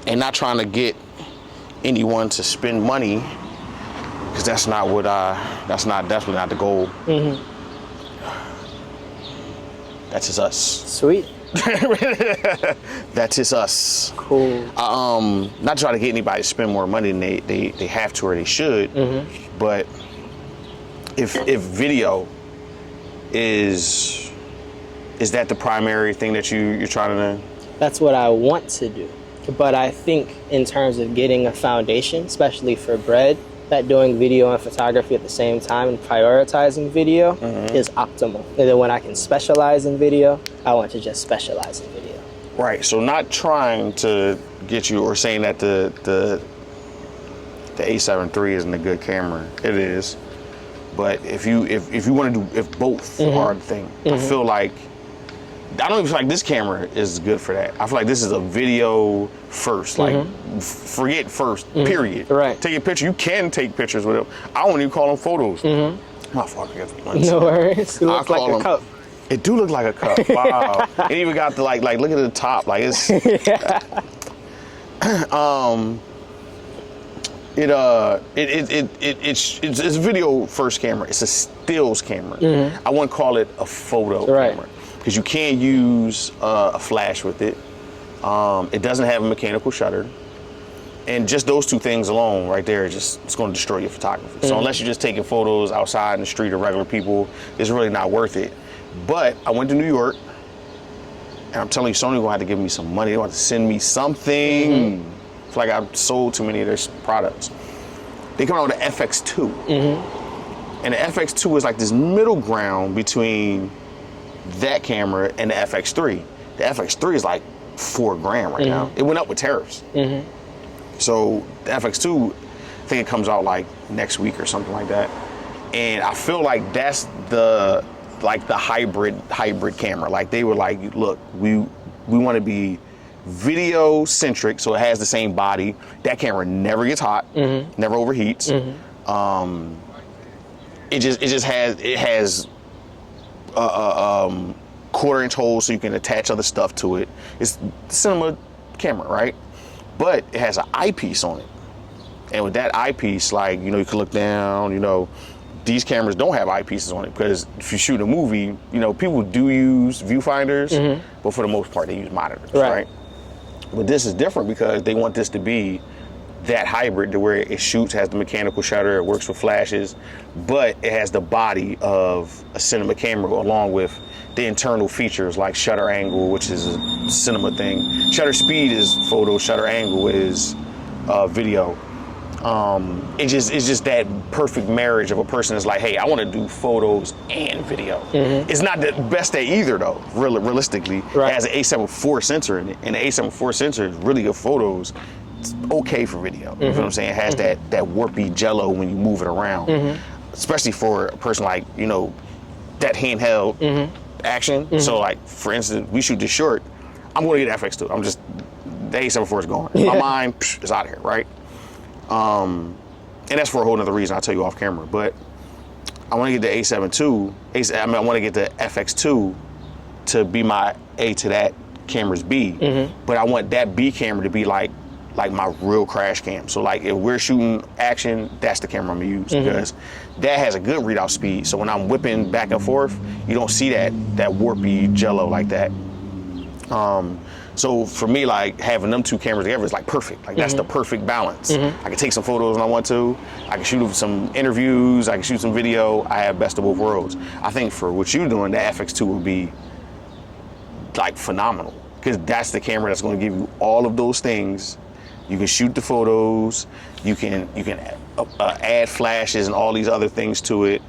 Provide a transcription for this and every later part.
and not trying to get anyone to spend money, because that's not what definitely not the goal. That's just us. Sweet. That's just us. Cool. Not trying to get anybody to spend more money than they have to or they should, but if video is that the primary thing that you're trying to? That's what I want to do. But I think in terms of getting a foundation, especially for bread, that doing video and photography at the same time and prioritizing video is optimal. And then when I can specialize in video, I want to just specialize in video. Right. So not trying to get you or saying that the A7 III isn't a good camera. It is. But if you want to do, if both are the thing, I feel like, I don't even feel like this camera is good for that. I feel like this is a video first, like forget first, period. Right. Take a picture. You can take pictures with it. I won't even call them photos. My fault. I got the lens. No worries. It looks like a cup. It do look like a cup. Wow. It even got the like look at the top. Like it's it's a video first camera. It's a stills camera. I wouldn't call it a photo camera because you can't use a flash with it. It doesn't have a mechanical shutter. And just those two things alone right there, it's going to destroy your photography. So unless you're just taking photos outside in the street of regular people, it's really not worth it. But I went to New York, and I'm telling you, Sony going to have to give me some money. They want to send me something. I feel like I've sold too many of their products. They come out with the FX2. And the FX2 is like this middle ground between that camera and the FX3. The FX3 is like $4,000 right now. It went up with tariffs. So the FX2, I think it comes out like next week or something like that. And I feel like that's the hybrid camera. Like they were like, look, we want to be video centric, so it has the same body. That camera never gets hot, never overheats. It has quarter-inch holes so you can attach other stuff to it. It's a cinema camera, right? But it has an eyepiece on it. And with that eyepiece, like, you can look down, these cameras don't have eyepieces on it because if you shoot a movie, people do use viewfinders, but for the most part, they use monitors, right? But this is different because they want this to be that hybrid to where it shoots, has the mechanical shutter, it works with flashes, but it has the body of a cinema camera along with the internal features like shutter angle, which is a cinema thing. Shutter speed is photo, shutter angle is video. It's just that perfect marriage of a person that's like, hey, I want to do photos and video. It's not the best at either though, realistically. It has an A7 IV sensor in it, and the A7 IV sensor is really good photos. It's okay for video. You know what I'm saying? It has that warpy jello when you move it around, especially for a person like, that handheld action. So like, for instance, we shoot this short, I'm going to get FX2. The A7 IV is gone. My mind is out of here, right? And that's for a whole nother reason I'll tell you off camera, but I want to get the A7 II, I want to get the FX2 to be my A to that camera's B, but I want that B camera to be like my real crash cam. So like if we're shooting action, that's the camera I'm gonna use because that has a good readout speed. So when I'm whipping back and forth, you don't see that warpy jello like that. So for me, like having them two cameras together is like perfect. Like that's the perfect balance. I can take some photos when I want to. I can shoot some interviews. I can shoot some video. I have best of both worlds. I think for what you're doing, the FX2 would be like phenomenal because that's the camera that's going to give you all of those things. You can shoot the photos. You can add flashes and all these other things to it.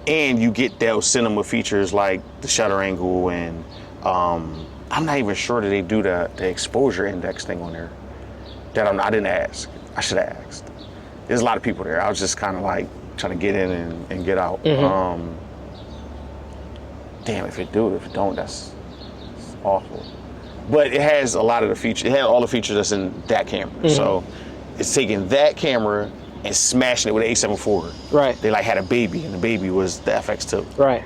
And you get those cinema features like the shutter angle and I'm not even sure that they do the exposure index thing on there. I didn't ask. I should have asked. There's a lot of people there. I was just kind of like trying to get in and get out. Damn, if it do, if it don't, that's awful. But it has a lot of the features. It has all the features that's in that camera. So it's taking that camera and smashing it with an A7 IV. Right. They like had a baby, and the baby was the FX2. Right.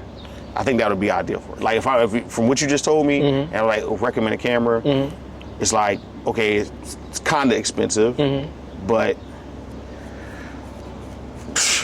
I think that would be ideal for it. Like from what you just told me, and like recommend a camera, it's like, okay, it's kind of expensive, but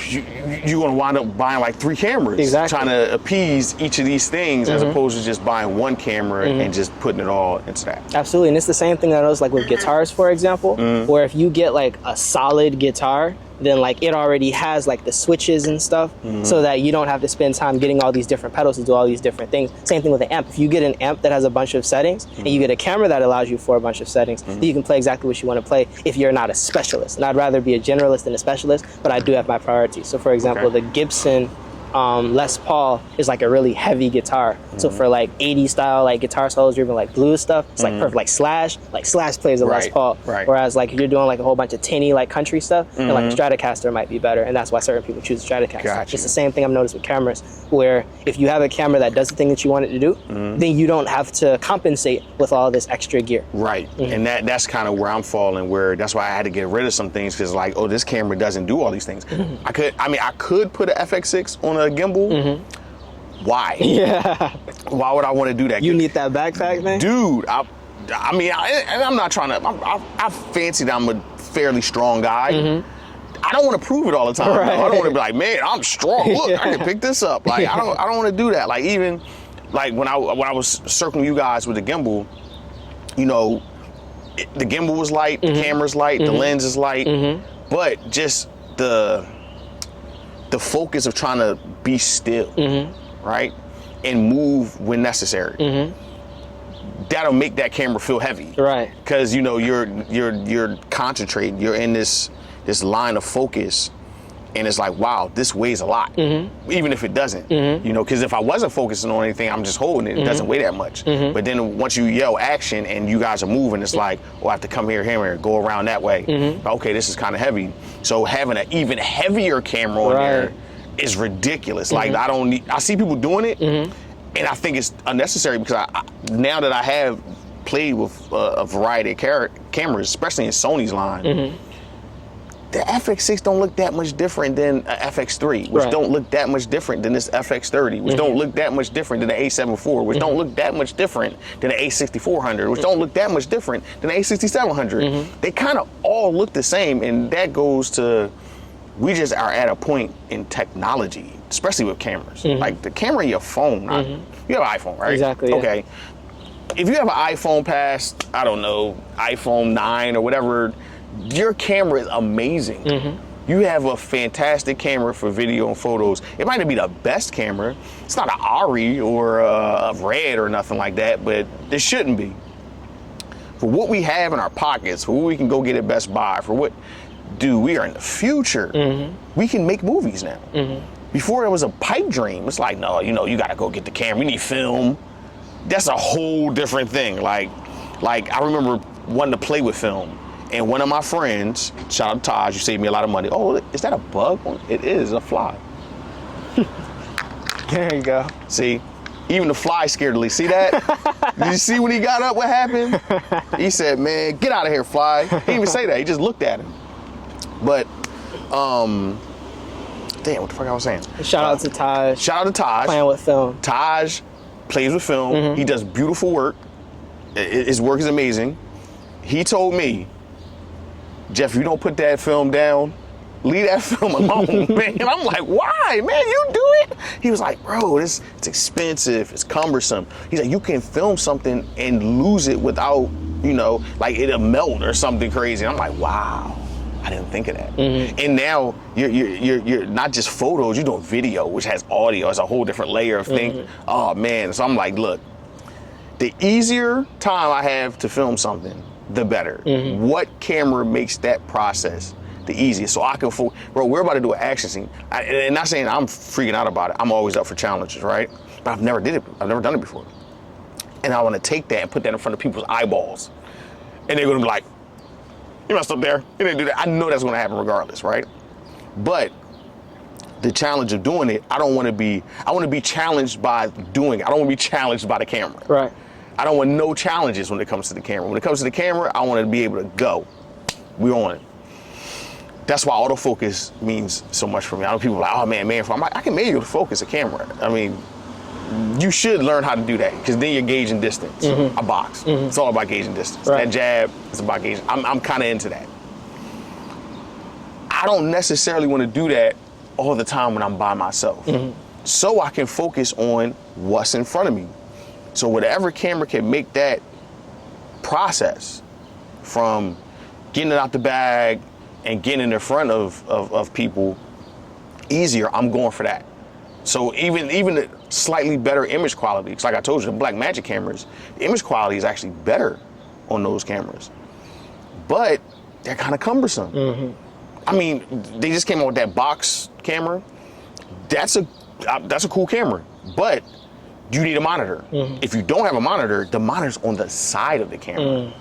you're gonna wind up buying like 3 cameras, trying to appease each of these things, as opposed to just buying one camera and just putting it all into that. Absolutely, and it's the same thing that I noticed like with guitars, for example, where if you get like a solid guitar, then like it already has like the switches and stuff, so that you don't have to spend time getting all these different pedals to do all these different things. Same thing with an amp. If you get an amp that has a bunch of settings, and you get a camera that allows you for a bunch of settings, then you can play exactly what you want to play if you're not a specialist. And I'd rather be a generalist than a specialist, but I do have my priorities. So for example, the Gibson Les Paul is like a really heavy guitar. So for like 80s style like guitar solos or even like blues stuff, it's like perfect. Like Slash plays a Les Paul. Whereas like if you're doing like a whole bunch of tinny like country stuff, then like a Stratocaster might be better, and that's why certain people choose a Stratocaster. It's the same thing I've noticed with cameras, where if you have a camera that does the thing that you want it to do, then you don't have to compensate with all this extra gear. And that's kind of where I'm falling, where that's why I had to get rid of some things, because like, oh, this camera doesn't do all these things. I could put an FX6 on a gimbal. Why? Why would I want to do that? You need that backpack, man? Dude, I'm not trying to, I fancy that I'm a fairly strong guy. I don't want to prove it all the time. I don't want to be like, man, I'm strong. Look, I can pick this up. Like, I don't want to do that. Like, even like when I was circling you guys with the gimbal, you know, the gimbal was light, the camera's light, the lens is light, but just the focus of trying to be still, right, and move when necessary. That'll make that camera feel heavy, right? Because you know you're concentrating, you're in this line of focus, and it's like, wow, this weighs a lot, even if it doesn't. You know, because if I wasn't focusing on anything, I'm just holding it. It doesn't weigh that much. But then once you yell action and you guys are moving, it's like, oh, I have to come here, go around that way. Okay, this is kind of heavy. So having an even heavier camera on there is ridiculous. Like, I see people doing it, and I think it's unnecessary, because now that I have played with a variety of cameras, especially in Sony's line, the FX6 don't look that much different than a FX3, which don't look that much different than this FX30, which don't look that much different than the A7 IV, which don't look that much different than the A6400, which don't look that much different than the A6700. They kind of all look the same, and that goes to, we just are at a point in technology, especially with cameras. Like the camera in your phone, you have an iPhone, right? Exactly. Okay. If you have an iPhone past, I don't know, iPhone 9 or whatever, your camera is amazing. You have a fantastic camera for video and photos. It might not be the best camera. It's not an Ari or a Red or nothing like that, but it shouldn't be. For what we have in our pockets, for what we can go get at Best Buy, for what, dude, we are in the future. We can make movies now. Before, it was a pipe dream. It's like, no, you know, you gotta go get the camera. We need film. That's a whole different thing. Like I remember wanting to play with film. And one of my friends, shout out to Taj, you saved me a lot of money. Oh, is that a bug? It is a fly. There you go. See, even the fly scared Lee. See that? Did you see when he got up, what happened? He said, man, get out of here, fly. He didn't even say that. He just looked at him. But, damn, what the fuck I was saying? Shout out to Taj. Shout out to Taj. Playing with film. Taj plays with film. He does beautiful work. His work is amazing. He told me, Jeff, if you don't put that film down, leave that film alone, man. And I'm like, why, man? You do it? He was like, bro, it's expensive, it's cumbersome. He's like, you can film something and lose it without, you know, like it'll melt or something crazy. And I'm like, wow, I didn't think of that. And now you're not just photos, you're doing video, which has audio. It's a whole different layer of thing. Oh man, so I'm like, look, the easier time I have to film something, the better. What camera makes that process the easiest? So I can, bro, we're about to do an action scene. And not saying I'm freaking out about it. I'm always up for challenges, right? But I've never did it. I've never done it before. And I want to take that and put that in front of people's eyeballs. And they're going to be like, you messed up there. You didn't do that. I know that's going to happen regardless, right? But the challenge of doing it, I want to be challenged by doing it. I don't want to be challenged by the camera. Right. I don't want no challenges when it comes to the camera. When it comes to the camera, I want to be able to go. We're on it. That's why autofocus means so much for me. I know people are like, oh man, I'm like, I can manual focus a camera. I mean, you should learn how to do that because then you're gauging distance. A box. It's all about gauging distance. Right. That jab is about gauging. I'm kind of into that. I don't necessarily want to do that all the time when I'm by myself. So I can focus on what's in front of me. So whatever camera can make that process from getting it out the bag and getting in front of people easier, I'm going for that. So even the slightly better image quality, because like I told you, the Blackmagic cameras, the image quality is actually better on those cameras. But they're kind of cumbersome. I mean, they just came out with that box camera. That's a cool camera, but you need a monitor. If you don't have a monitor, the monitor's on the side of the camera.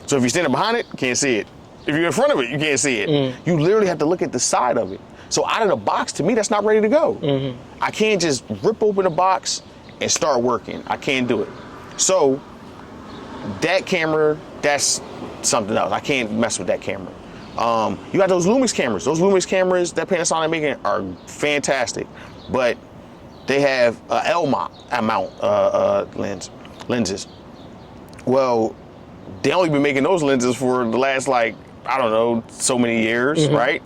So if you're standing behind it, you can't see it. If you're in front of it, you can't see it. You literally have to look at the side of it. So out of the box, to me, that's not ready to go. I can't just rip open the box and start working. I can't do it. So that camera, that's something else. I can't mess with that camera. You got those Lumix cameras. Those Lumix cameras that Panasonic making are fantastic, but they have L mount lenses. Well, they only been making those lenses for the last, like, I don't know, so many years, right?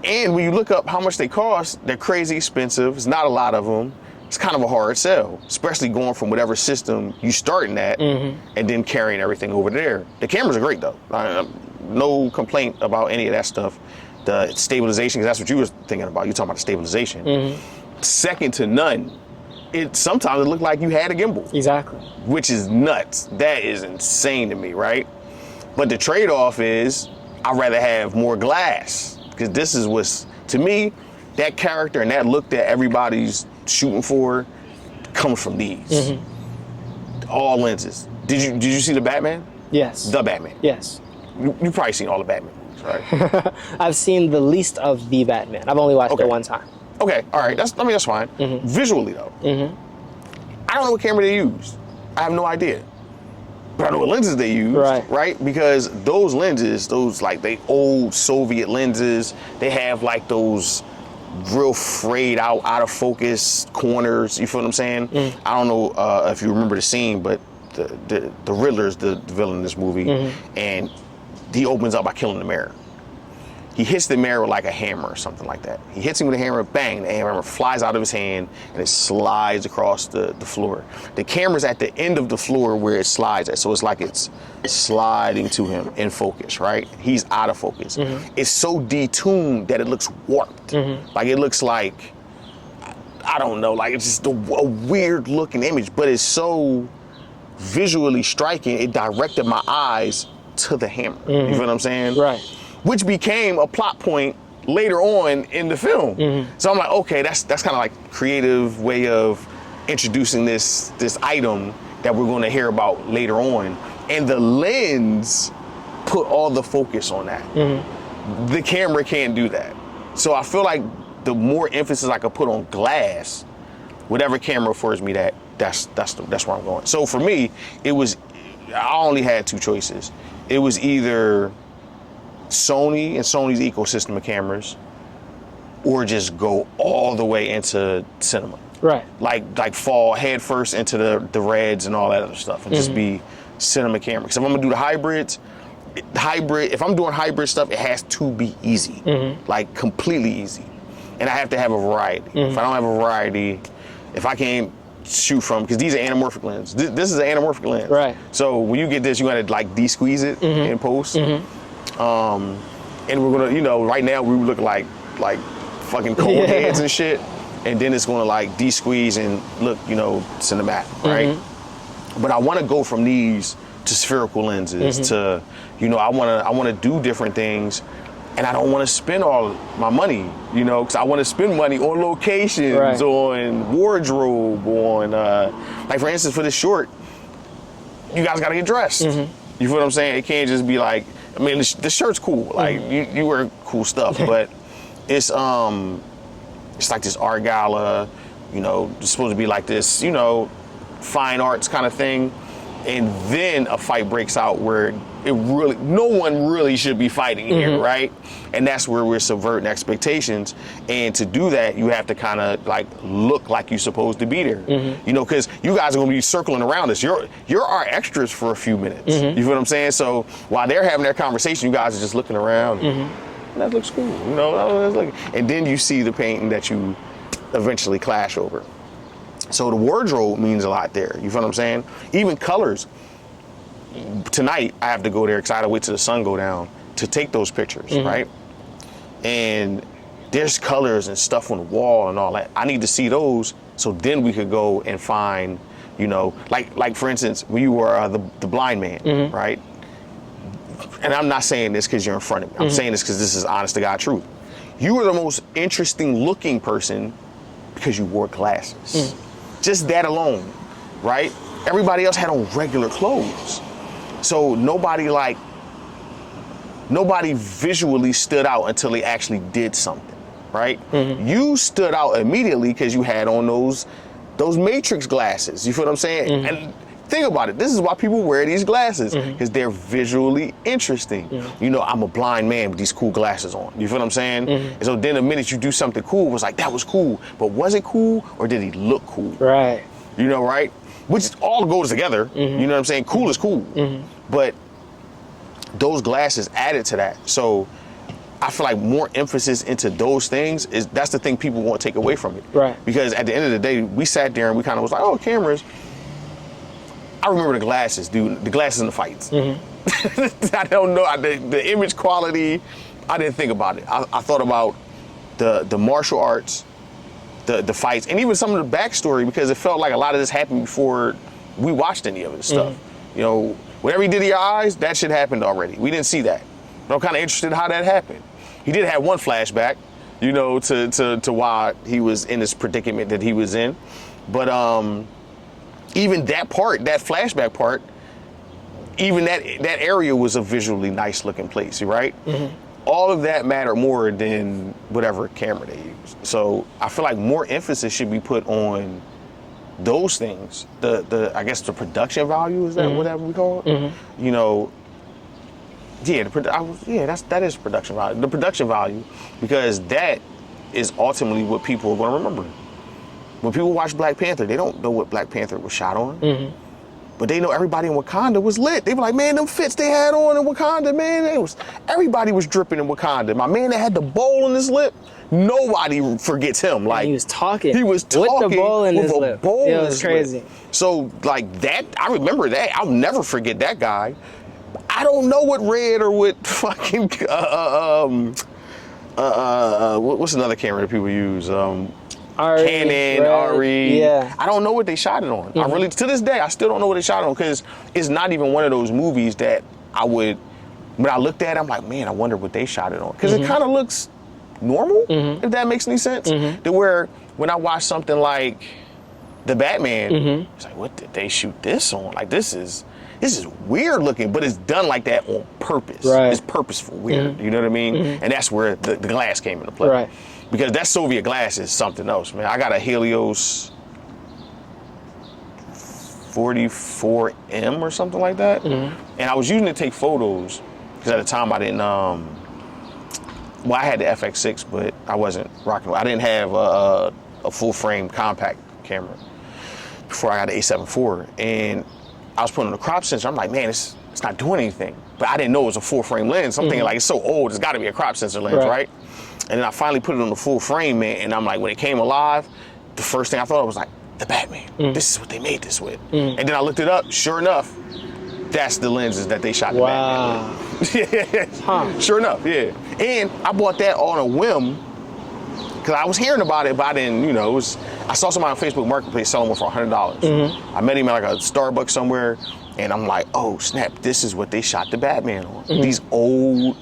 And when you look up how much they cost, they're crazy expensive. There's not a lot of them. It's kind of a hard sell, especially going from whatever system you starting at and then carrying everything over there. The cameras are great though. No complaint about any of that stuff. The stabilization, because that's what you were thinking about. You're talking about the stabilization. Second to none. Sometimes it looked like you had a gimbal. Exactly. Which is nuts. That is insane to me, right? But the trade-off is I'd rather have more glass, because this is what's, to me, that character and that look that everybody's shooting for comes from these. All lenses. Did you see the Batman? Yes. The Batman. Yes. You probably seen all the Batman movies, right? I've seen the least of the Batman. I've only watched it one time. Okay, all right. That's fine. Visually though, I don't know what camera they used. I have no idea. But I know what lenses they use, right? Because those lenses, those like they old Soviet lenses, they have like those real frayed out of focus corners. You feel what I'm saying? I don't know if you remember the scene, but the Riddler's the villain in this movie, and he opens up by killing the mayor. He hits the mayor with like a hammer or something like that. He hits him with a hammer, bang, the hammer flies out of his hand and it slides across the floor. The camera's at the end of the floor where it slides at, so it's like it's sliding to him in focus, right? He's out of focus. It's so detuned that it looks warped. Like it looks like, I don't know, like it's just a weird looking image, but it's so visually striking, it directed my eyes to the hammer. You feel what I'm saying? Right. Which became a plot point later on in the film. So I'm like, okay, that's kind of like creative way of introducing this item that we're going to hear about later on. And the lens put all the focus on that. The camera can't do that. So I feel like the more emphasis I could put on glass, whatever camera affords me that's where I'm going. So for me, I only had two choices. It was either Sony and Sony's ecosystem of cameras, or just go all the way into cinema. Right. Like fall head first into the Reds and all that other stuff, and just be cinema camera. Because if I'm gonna do the hybrid, if I'm doing hybrid stuff, it has to be easy, like completely easy, and I have to have a variety. If I don't have a variety, if I can't shoot from, because these are anamorphic lenses. This is an anamorphic lens. Right. So when you get this, you gotta like de-squeeze it in post. And we're gonna, right now we look like fucking cold heads and shit, and then it's gonna like de-squeeze and look, cinematic, right? But I want to go from these to spherical lenses to, I want to do different things, and I don't want to spend all my money, because I want to spend money on locations, on wardrobe, on like for instance for this short, you guys got to get dressed. You feel what I'm saying? It can't just be like, I mean, the shirt's cool. Like you wear cool stuff, but it's like this art gala. It's supposed to be like this, fine arts kind of thing, and then a fight breaks out where no one really should be fighting here, right? And that's where we're subverting expectations. And to do that, you have to kind of like look like you're supposed to be there, you know, because you guys are going to be circling around us. You're our extras for a few minutes. You feel what I'm saying? So while they're having their conversation, you guys are just looking around. That looks cool, you know. And then you see the painting that you eventually clash over. So the wardrobe means a lot there. You feel what I'm saying? Even colors. Tonight I have to go there because I had to wait till the sun go down to take those pictures, right? And there's colors and stuff on the wall and all that. I need to see those so then we could go and find, you know, like for instance, when you were the blind man, right? And I'm not saying this because you're in front of me. I'm saying this because this is honest to God truth. You were the most interesting looking person because you wore glasses. Just that alone, right? Everybody else had on regular clothes. So nobody visually stood out until they actually did something, right? You stood out immediately because you had on those Matrix glasses. You feel what I'm saying? And think about it. This is why people wear these glasses, because they're visually interesting. You know, I'm a blind man with these cool glasses on. You feel what I'm saying? And so then the minute you do something cool, it was like, that was cool. But was it cool or did he look cool? Right. You know, right? Which all goes together. You know what I'm saying? Cool is cool. But those glasses added to that. So I feel like more emphasis into those things that's the thing people won't take away from it. Right. Because at the end of the day, we sat there and we kind of was like, oh, cameras. I remember the glasses, dude. The glasses in the fights. I don't know. The image quality, I didn't think about it. I thought about the martial arts, the fights, and even some of the backstory, because it felt like a lot of this happened before we watched any of this stuff. You know, whatever he did to your eyes, that shit happened already. We didn't see that. But I'm kind of interested in how that happened. He did have one flashback, you know, to why he was in this predicament that he was in. But even that part, that flashback part, even that area was a visually nice looking place, right? All of that mattered more than whatever camera they used. So I feel like more emphasis should be put on those things. I guess the production value, is that whatever we call it? You know, that is production value. The production value, because that is ultimately what people are going to remember. When people watch Black Panther, they don't know what Black Panther was shot on. But they know everybody in Wakanda was lit. They were like, man, them fits they had on in Wakanda, man, everybody was dripping in Wakanda. My man that had the bowl in his lip, nobody forgets him. Like, he was talking with the bowl in his lip. It was crazy. So like that, I remember that. I'll never forget that guy. I don't know what Red or what fucking what's another camera that people use? Canon, Ari. Yeah. I don't know what they shot it on. I really, to this day, I still don't know what they shot it on, because it's not even one of those movies that when I looked at it, I'm like, man, I wonder what they shot it on. Because it kind of looks normal, if that makes any sense. To where when I watch something like The Batman, it's like, what did they shoot this on? Like, this is weird looking, but it's done like that on purpose. Right. It's purposeful weird, you know what I mean? And that's where the glass came into play. Right. Because that Soviet glass is something else, man. I got a Helios 44M or something like that. And I was using it to take photos, because at the time I didn't, I had the FX6, but I wasn't rocking it. I didn't have a full frame compact camera before I got the A7 IV. And I was putting on the crop sensor. I'm like, man, it's not doing anything. But I didn't know it was a full frame lens. I'm thinking, like, it's so old, it's gotta be a crop sensor lens, right? And then I finally put it on the full frame, man, and I'm like, when it came alive, the first thing I thought of was like, the Batman. This is what they made this with. And then I looked it up, sure enough, that's the lenses that they shot the Batman with. Sure enough, yeah. And I bought that on a whim, because I was hearing about it, but I didn't, you know, I saw somebody on Facebook Marketplace selling one for $100. I met him at like a Starbucks somewhere, and I'm like, oh snap, this is what they shot the Batman on. These old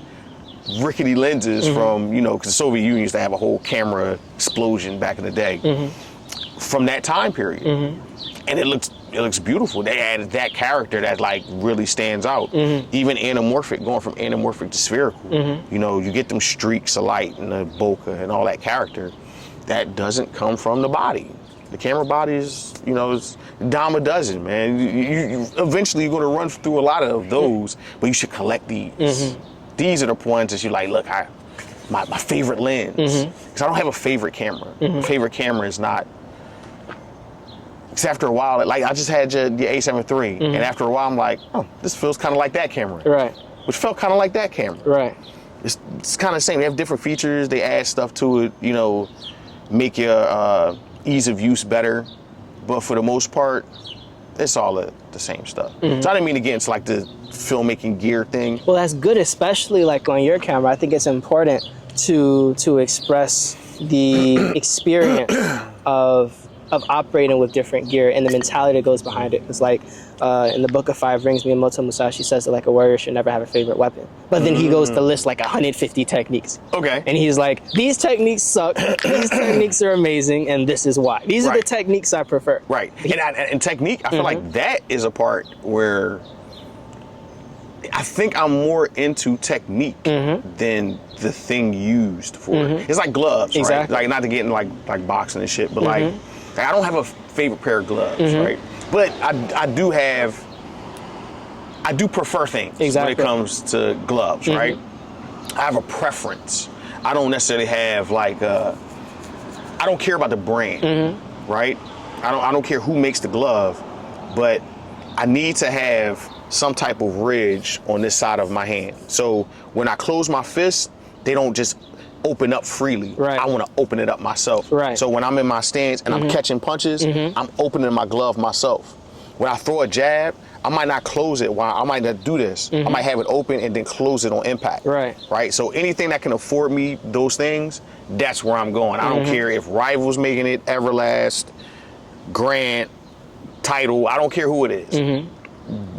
rickety lenses from, you know, because the Soviet Union used to have a whole camera explosion back in the day, from that time period. And it looks beautiful. They added that character that like really stands out. Even anamorphic, going from anamorphic to spherical. You know, you get them streaks of light and the bokeh and all that character that doesn't come from the body. The camera bodies, you know, it's a dime a dozen, man. You eventually you're going to run through a lot of those, but you should collect these. These are the ones that you like, look, my favorite lens. Because I don't have a favorite camera. Favorite camera is not, because after a while, like I just had your A7 III, and after a while I'm like, oh, this feels kind of like that camera. Right. Which felt kind of like that camera. Right. It's kind of the same. They have different features. They add stuff to it, you know, make your ease of use better. But for the most part, it's all the same stuff. So I didn't mean to get into like the filmmaking gear thing. Well, that's good, especially like on your camera. I think it's important to express the experience of operating with different gear and the mentality that goes behind it. Because like in the Book of Five Rings, Miyamoto Musashi says that like a warrior should never have a favorite weapon. But then he goes to list like 150 techniques. Okay. And he's like, these techniques suck, these techniques are amazing, and this is why. These are the techniques I prefer. Right. And technique, I feel like that is a part where I think I'm more into technique than the thing used for it. It's like gloves, right? Like not to get in like boxing and shit, but like I don't have a favorite pair of gloves, right? But I do prefer things when it comes to gloves, right? I have a preference. I don't necessarily have like I don't care about the brand, right? I don't care who makes the glove, but I need to have some type of ridge on this side of my hand. So when I close my fist, they don't just open up freely. Right. I want to open it up myself. Right. So when I'm in my stance and I'm catching punches, I'm opening my glove myself. When I throw a jab, I might not close it. I might not do this. I might have it open and then close it on impact. Right. Right. So anything that can afford me those things, that's where I'm going. I don't care if Rival's making it, Everlast, Grant, Title. I don't care who it is.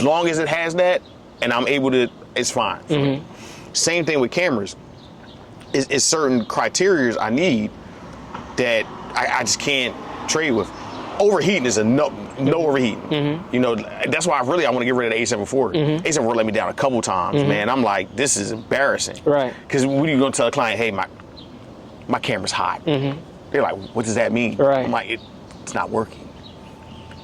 Long as it has that and I'm able to, it's fine. Same thing with cameras. It's certain criteria I need that I just can't trade with. Overheating is a no overheating. You know, that's why I want to get rid of the A7 IV. A7 IV let me down a couple times, man. I'm like, this is embarrassing. Right. Because when you go tell a client, hey, my camera's hot. They're like, what does that mean? Right. I'm like, it's not working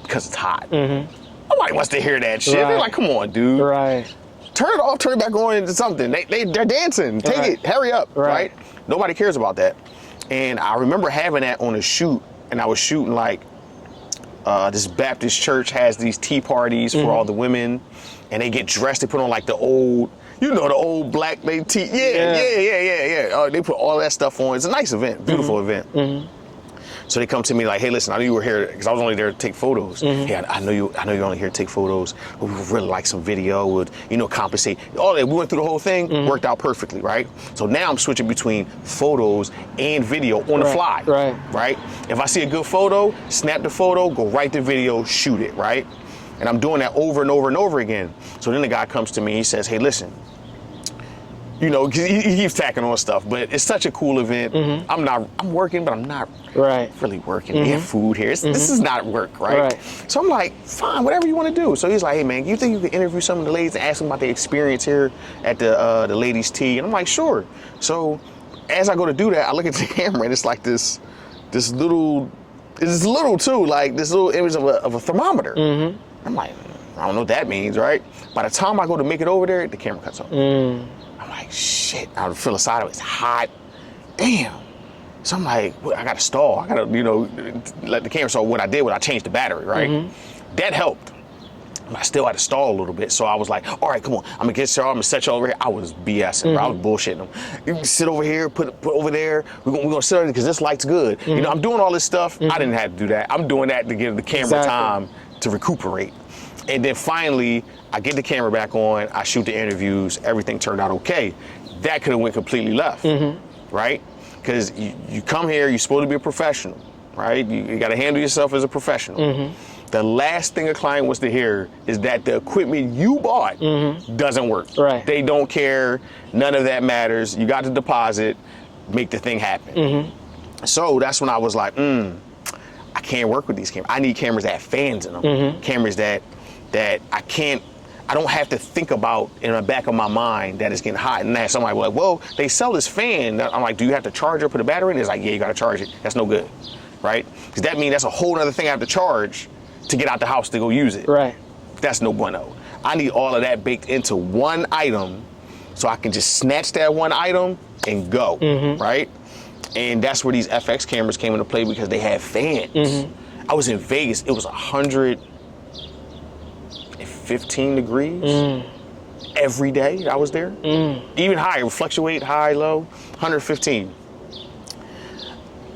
because it's hot. Nobody wants to hear that shit. They're like, come on, dude. Right. Turn it off, turn it back on into something. They're dancing. Take it, hurry up, right? Nobody cares about that. And I remember having that on a shoot, and I was shooting like this Baptist church has these tea parties for all the women, and they get dressed, they put on like the old, you know, the old black tea. Yeah. They put all that stuff on. It's a nice event, beautiful event. So they come to me like, hey, listen, I knew you were here because I was only there to take photos. Hey, I know you're only here to take photos, but we would really like some video, would, you know, compensate. All that, we went through the whole thing, worked out perfectly, right? So now I'm switching between photos and video on the fly, right? If I see a good photo, snap the photo, go right to video, shoot it, right? And I'm doing that over and over and over again. So then the guy comes to me, he says, hey, listen, you know, cause he keeps tacking on stuff, but it's such a cool event. I'm working, but I'm not really working. We have food here. This is not work, right? So I'm like, fine, whatever you want to do. So he's like, hey man, you think you could interview some of the ladies and ask them about their experience here at the ladies' tea? And I'm like, sure. So as I go to do that, I look at the camera and it's like this little, it's little too, like this little image of a thermometer. I'm like, I don't know what that means, right? By the time I go to make it over there, the camera cuts off. I'm like, shit, I feel aside of it. It's hot. Damn. So I'm like, well, I got to stall. I got to, you know, let the camera. So what I did was I changed the battery, right? That helped. But I still had to stall a little bit. So I was like, all right, come on. I'm going to get started. I'm going to set you over here. I was BSing, bro. I was bullshitting them. You can sit over here, put over there. We're going to sit over there because this light's good. You know, I'm doing all this stuff. I didn't have to do that. I'm doing that to give the camera time to recuperate. And then finally, I get the camera back on, I shoot the interviews, everything turned out okay. That could have went completely left, right? Because you come here, you're supposed to be a professional, right? You got to handle yourself as a professional. The last thing a client wants to hear is that the equipment you bought doesn't work. They don't care, none of that matters. You got the deposit, make the thing happen. So that's when I was like, I can't work with these cameras. I need cameras that have fans in them, cameras that I don't have to think about in the back of my mind that it's getting hot. And then somebody was like, well, they sell this fan. I'm like, do you have to charge it, put a battery in? It's like, yeah, you got to charge it. That's no good, right? Because that means that's a whole other thing I have to charge to get out the house to go use it. Right. That's no bueno. I need all of that baked into one item so I can just snatch that one item and go, right? And that's where these FX cameras came into play because they had fans. I was in Vegas, it was 115 degrees every day I was there. Even higher, fluctuate, high, low, 115.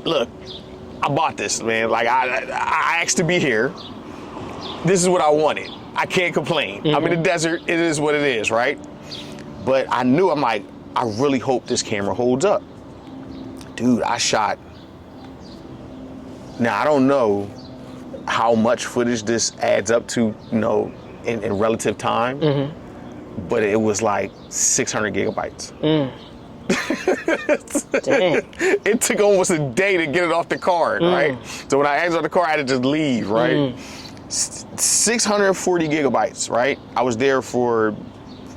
Look, I bought this, man. Like, I asked to be here. This is what I wanted. I can't complain. I'm in the desert, it is what it is, right? But I knew, I'm like, I really hope this camera holds up. Dude, I shot, now I don't know how much footage this adds up to, you know, in relative time, but it was like 600 gigabytes. Dang. It took almost a day to get it off the card, right? So when I exited the car, I had to just leave, right? 640 gigabytes, right?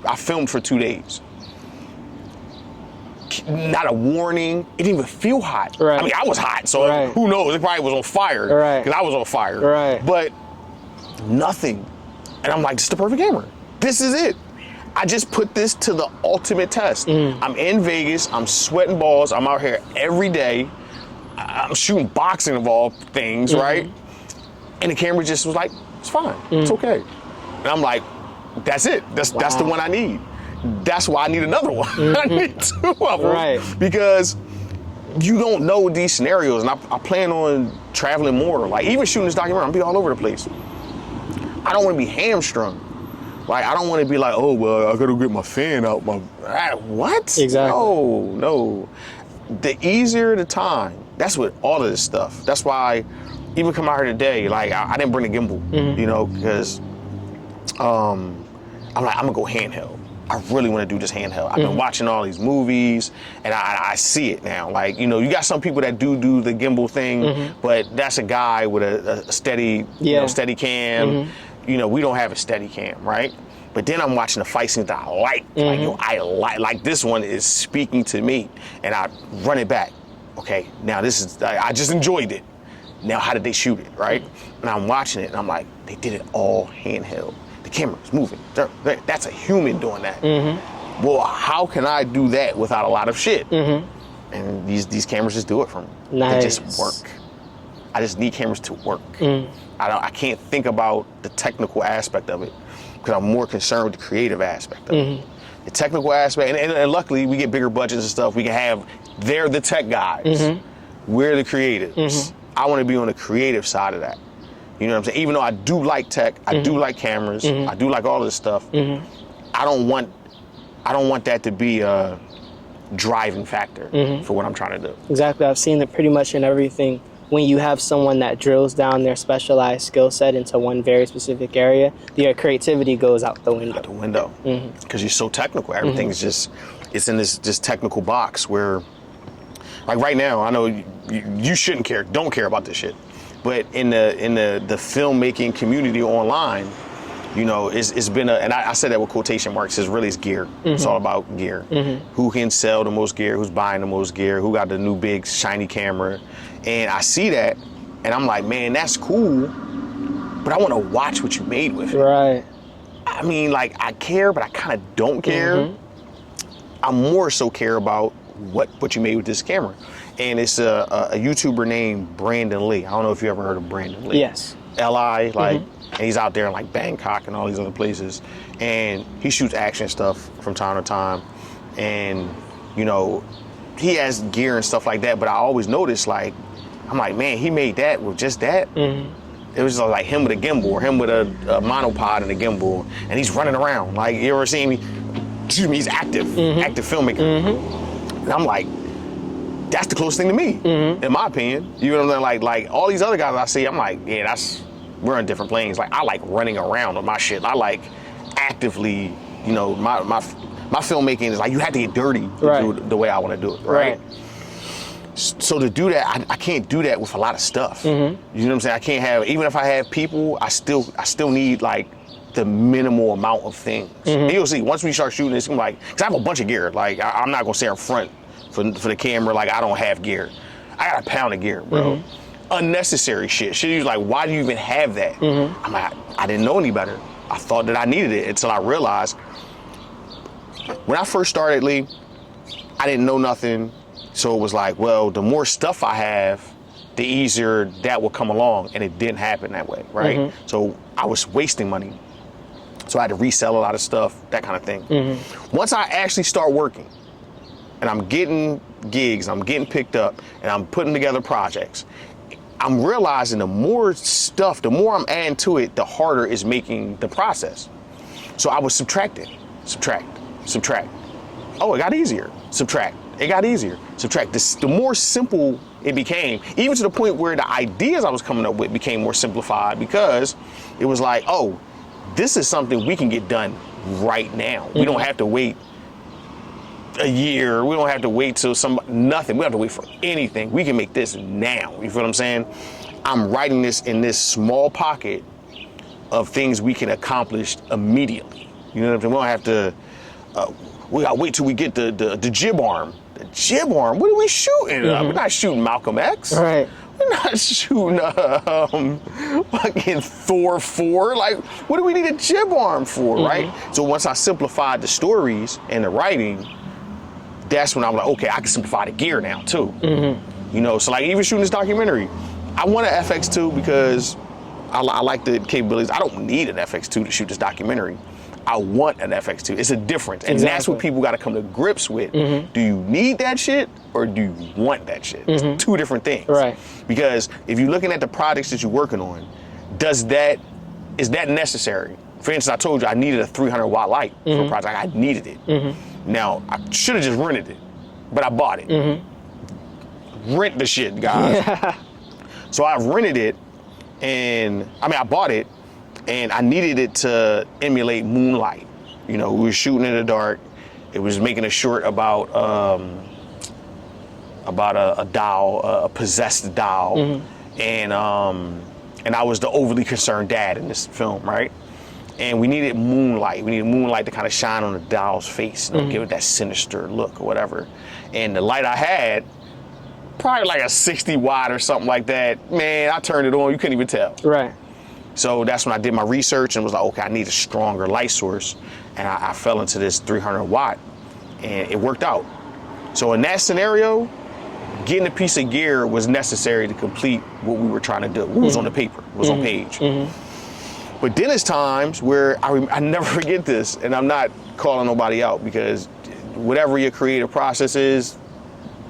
I filmed for 2 days. Not a warning. It didn't even feel hot. Right. I mean, I was hot, so who knows? It probably was on fire. Right. Because I was on fire. Right. But nothing. And I'm like, this is the perfect camera. This is it. I just put this to the ultimate test. I'm in Vegas. I'm sweating balls. I'm out here every day. I'm shooting boxing of all things, right? And the camera just was like, it's fine. It's okay. And I'm like, that's it. That's the one I need. That's why I need another one. I need 2 of them. Right. Because you don't know these scenarios. And I plan on traveling more. Like, even shooting this documentary, I'm gonna be all over the place. I don't want to be hamstrung. Like, I don't want to be like, oh, well, I gotta get my fan out. What? Exactly. No. The easier the time. That's what all of this stuff. That's why, even come out here today, like, I didn't bring a gimbal, you know, because I'm like, I'm gonna go handheld. I really want to do this handheld. I've been watching all these movies, and I see it now. Like, you know, you got some people that do the gimbal thing, but that's a guy with a steady, you know, steady cam. You know, we don't have a steady cam, right? But then I'm watching the fight scenes that I like. Like, yo, I like this one is speaking to me, and I run it back. Okay, now this is, I just enjoyed it. Now, how did they shoot it, right? And I'm watching it, and I'm like, they did it all handheld. The camera's moving. That's a human doing that. Well, how can I do that without a lot of shit? And these cameras just do it for me. Nice. They just work. I just need cameras to work. I can't think about the technical aspect of it because I'm more concerned with the creative aspect of it. The technical aspect, and luckily we get bigger budgets and stuff. We can have, they're the tech guys. We're the creatives. I want to be on the creative side of that. You know what I'm saying? Even though I do like tech, I do like cameras, I do like all of this stuff. I don't want that to be a driving factor for what I'm trying to do. Exactly. I've seen it pretty much in everything. When you have someone that drills down their specialized skill set into one very specific area, your creativity goes out the window. Out the window. Because you're so technical. Everything's just, it's in this just technical box where, like right now, I know you shouldn't care, don't care about this shit. But in the filmmaking community online, you know, it's been and I said that with quotation marks, it's gear. It's all about gear. Who can sell the most gear, who's buying the most gear, who got the new big shiny camera. And I see that, and I'm like, man, that's cool, but I want to watch what you made with it. Right. I mean, like, I care, but I kind of don't care. I more so care about what you made with this camera. And it's a YouTuber named Brandon Lee. I don't know if you ever heard of Brandon Lee. Yes. L.I., like, and he's out there in, like, Bangkok and all these other places. And he shoots action stuff from time to time. And, you know, he has gear and stuff like that, but I always notice, like, I'm like, man, he made that with just that. It was like him with a gimbal, or him with a monopod and a gimbal, and he's running around. Like, you ever seen me? Excuse me, he's active filmmaker. And I'm like, that's the closest thing to me, in my opinion. You know what I'm saying? Like all these other guys I see, I'm like, yeah, we're on different planes. Like, I like running around on my shit. I like actively, you know, my filmmaking is like, you have to get dirty to do it the way I want to do it, right? So to do that, I can't do that with a lot of stuff. You know what I'm saying? I can't have, even if I have people, I still need like the minimal amount of things. And you'll see, once we start shooting this, I'm like, because I have a bunch of gear. Like, I'm not gonna say up front for the camera, like, I don't have gear. I got a pound of gear, bro. unnecessary shit. Shit, you like, why do you even have that? I'm like, I didn't know any better. I thought that I needed it until I realized when I first started, Lee, I didn't know nothing. So it was like, well, the more stuff I have, the easier that will come along. And it didn't happen that way, right? So I was wasting money. So I had to resell a lot of stuff, that kind of thing. Once I actually start working and I'm getting gigs, I'm getting picked up, and I'm putting together projects, I'm realizing the more stuff, the more I'm adding to it, the harder it's making the process. So I was subtract. Oh, it got easier. Subtract. It got easier. Subtract. The more simple it became, even to the point where the ideas I was coming up with became more simplified, because it was like, oh, this is something we can get done right now. We don't have to wait a year. We don't have to wait till nothing. We don't have to wait for anything. We can make this now. You feel what I'm saying? I'm writing this in this small pocket of things we can accomplish immediately. You know what I'm saying? We don't have to, we gotta wait till we get the jib arm. The jib arm? What are we shooting? We're not shooting Malcolm X. Right. We're not shooting fucking Thor 4. Like, what do we need a jib arm for, right? So once I simplified the stories and the writing, that's when I'm like, okay, I can simplify the gear now too. You know, so like even shooting this documentary, I want an FX2 because I like the capabilities. I don't need an FX2 to shoot this documentary. I want an FX2. It's a difference. And that's what people got to come to grips with. Do you need that shit or do you want that shit? It's two different things. Right. Because if you're looking at the projects that you're working on, is that necessary? For instance, I told you I needed a 300 watt light for a project. I needed it. Now, I should have just rented it, but I bought it. Rent the shit, guys. Yeah. So I rented it, and I bought it, and I needed it to emulate moonlight. You know, we were shooting in the dark. It was making a short about a doll, a possessed doll, and I was the overly concerned dad in this film, right? And we needed moonlight. We needed moonlight to kind of shine on the doll's face, you know, give it that sinister look or whatever. And the light I had, probably like a 60 watt or something like that. Man, I turned it on, you couldn't even tell. Right. So that's when I did my research and was like, okay, I need a stronger light source. And I fell into this 300 watt, and it worked out. So in that scenario, getting a piece of gear was necessary to complete what we were trying to do. What was on the paper, what was on page. But then there's times where I never forget this, and I'm not calling nobody out, because whatever your creative process is,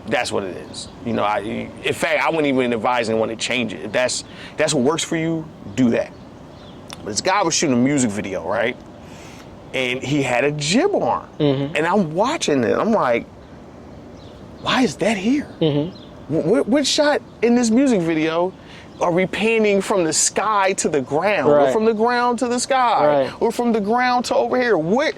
that's what it is. You know, in fact, I wouldn't even advise anyone to change it. If that's what works for you, do that. But this guy was shooting a music video, right? And he had a jib arm. And I'm watching it. I'm like, why is that here? What shot in this music video are we panning from the sky to the ground, or from the ground to the sky, or from the ground to over here? What?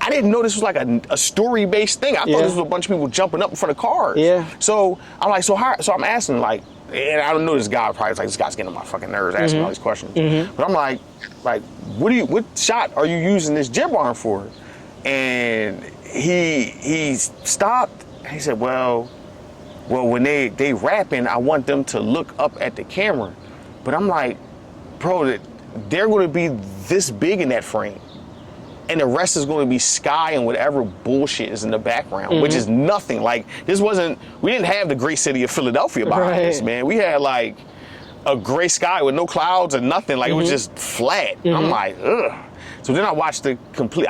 I didn't know this was like a story-based thing. I thought this was a bunch of people jumping up in front of cars. So I'm like, so I'm asking, like, and I don't know, this guy probably was like, this guy's getting on my fucking nerves asking all these questions. But I'm like, what shot are you using this jib arm for? And he stopped and he said, well, when they rapping, I want them to look up at the camera. But I'm like, bro, they're going to be this big in that frame, and the rest is going to be sky and whatever bullshit is in the background, which is nothing. Like, we didn't have the great city of Philadelphia behind us, man. We had like a gray sky with no clouds or nothing. Like, it was just flat. I'm like, ugh. So then I watched I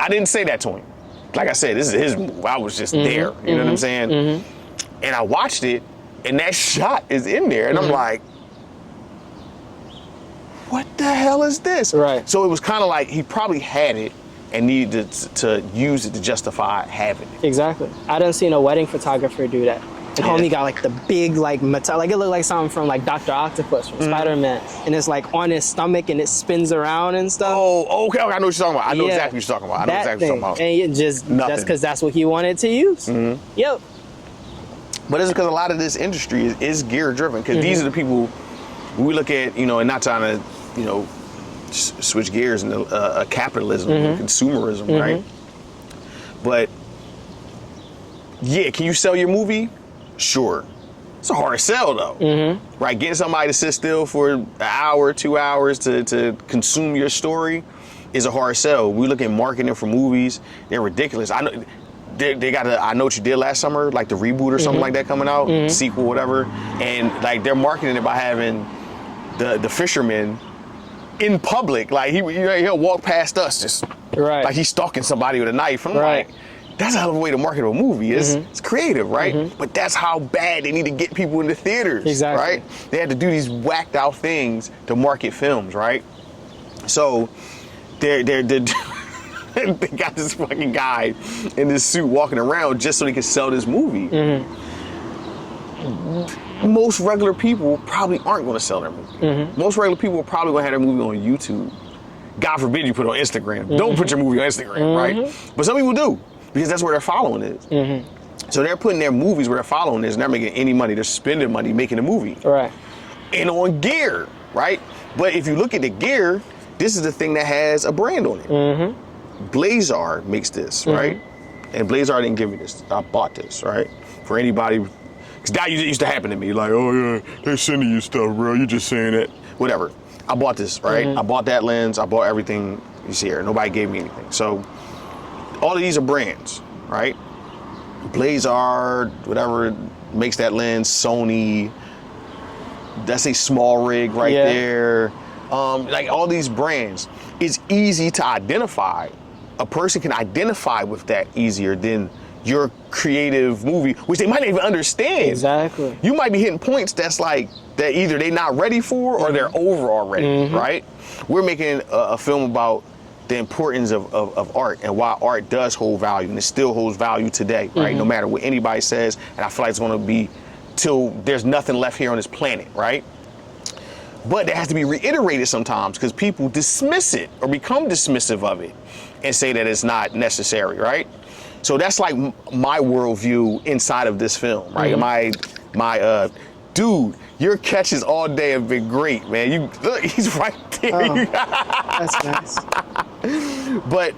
didn't say that to him. Like I said, this is his move. I was just there. You know what I'm saying? And I watched it, and that shot is in there, and I'm like, what the hell is this? Right. So it was kind of like he probably had it and needed to use it to justify having it. Exactly. I done seen a wedding photographer do that. The homie got like the big like metal, like it looked like something from like Dr. Octopus from Spider-Man, and it's like on his stomach and it spins around and stuff. Oh, okay, I know what you're talking about. I know exactly what you're talking about. And it just because that's what he wanted to use. Yep. But it's because a lot of this industry is gear driven, because these are the people we look at, you know, and not trying to, you know, switch gears into capitalism and consumerism, right? But yeah, can you sell your movie? Sure. It's a hard sell though, right? Getting somebody to sit still for an hour, 2 hours to consume your story is a hard sell. We look at marketing for movies; they're ridiculous. I know they got a I Know What You Did Last Summer, like the reboot or something like that coming out, sequel, whatever, and like they're marketing it by having the fisherman in public, like he'll walk past us just like he's stalking somebody with a knife. I'm like, that's a hell of a way to market a movie. It's creative, right? But that's how bad they need to get people in the theaters, right? They had to do these whacked out things to market films, right? So they're they got this fucking guy in this suit walking around just so they can sell this movie. Most regular people probably aren't going to sell their movie. Most regular people are probably going to have their movie on YouTube. God forbid you put it on Instagram. Don't put your movie on Instagram, right? But some people do, because that's where their following is. So they're putting their movies where their following is, and they're making any money. They're spending money making a movie. And on gear, right? But if you look at the gear, this is the thing that has a brand on it. Blazar makes this, right? And Blazar didn't give me this. I bought this, right? For anybody, because that used to happen to me. Like, oh yeah, they're sending you stuff, bro. You're just saying that. Whatever. I bought this, right? I bought that lens. I bought everything you see here. Nobody gave me anything. So all of these are brands, right? Blazar, whatever, makes that lens. Sony, that's a small rig right there. Like all these brands, it's easy to identify. A person can identify with that easier than your creative movie, which they might not even understand. Exactly. You might be hitting points that's like that either they're not ready for or they're over already, right? We're making a film about the importance of art and why art does hold value, and it still holds value today, right? No matter what anybody says, and I feel like it's going to be till there's nothing left here on this planet, right? But it has to be reiterated sometimes because people dismiss it or become dismissive of it and say that it's not necessary, right? So that's like my worldview inside of this film, right? My dude, your catches all day have been great, man. You look, he's right there. That's nice. But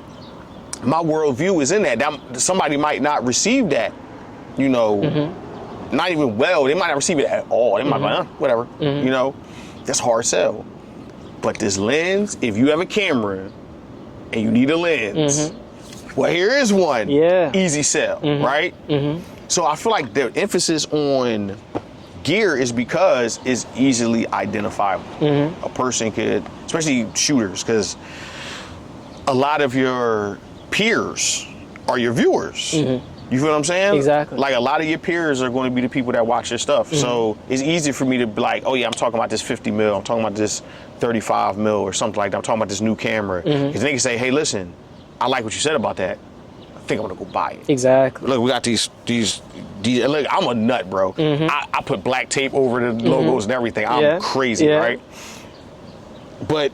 my worldview is in that. Somebody might not receive that, you know, not even well. They might not receive it at all. They might be like, whatever, you know. That's hard sell. But this lens, if you have a camera and you need a lens, well, here is one. Easy sell, right? So I feel like the emphasis on gear is because it's easily identifiable. A person could, especially shooters, because a lot of your peers are your viewers. You feel what I'm saying? Exactly. Like a lot of your peers are going to be the people that watch your stuff. So it's easy for me to be like, oh yeah, I'm talking about this 50 mil. I'm talking about this 35 mil or something like that. I'm talking about this new camera. Because they can say, hey, listen, I like what you said about that. I think I'm going to go buy it. Exactly. Look, we got these look, I'm a nut, bro. I put black tape over the logos and everything. I'm crazy, right? But,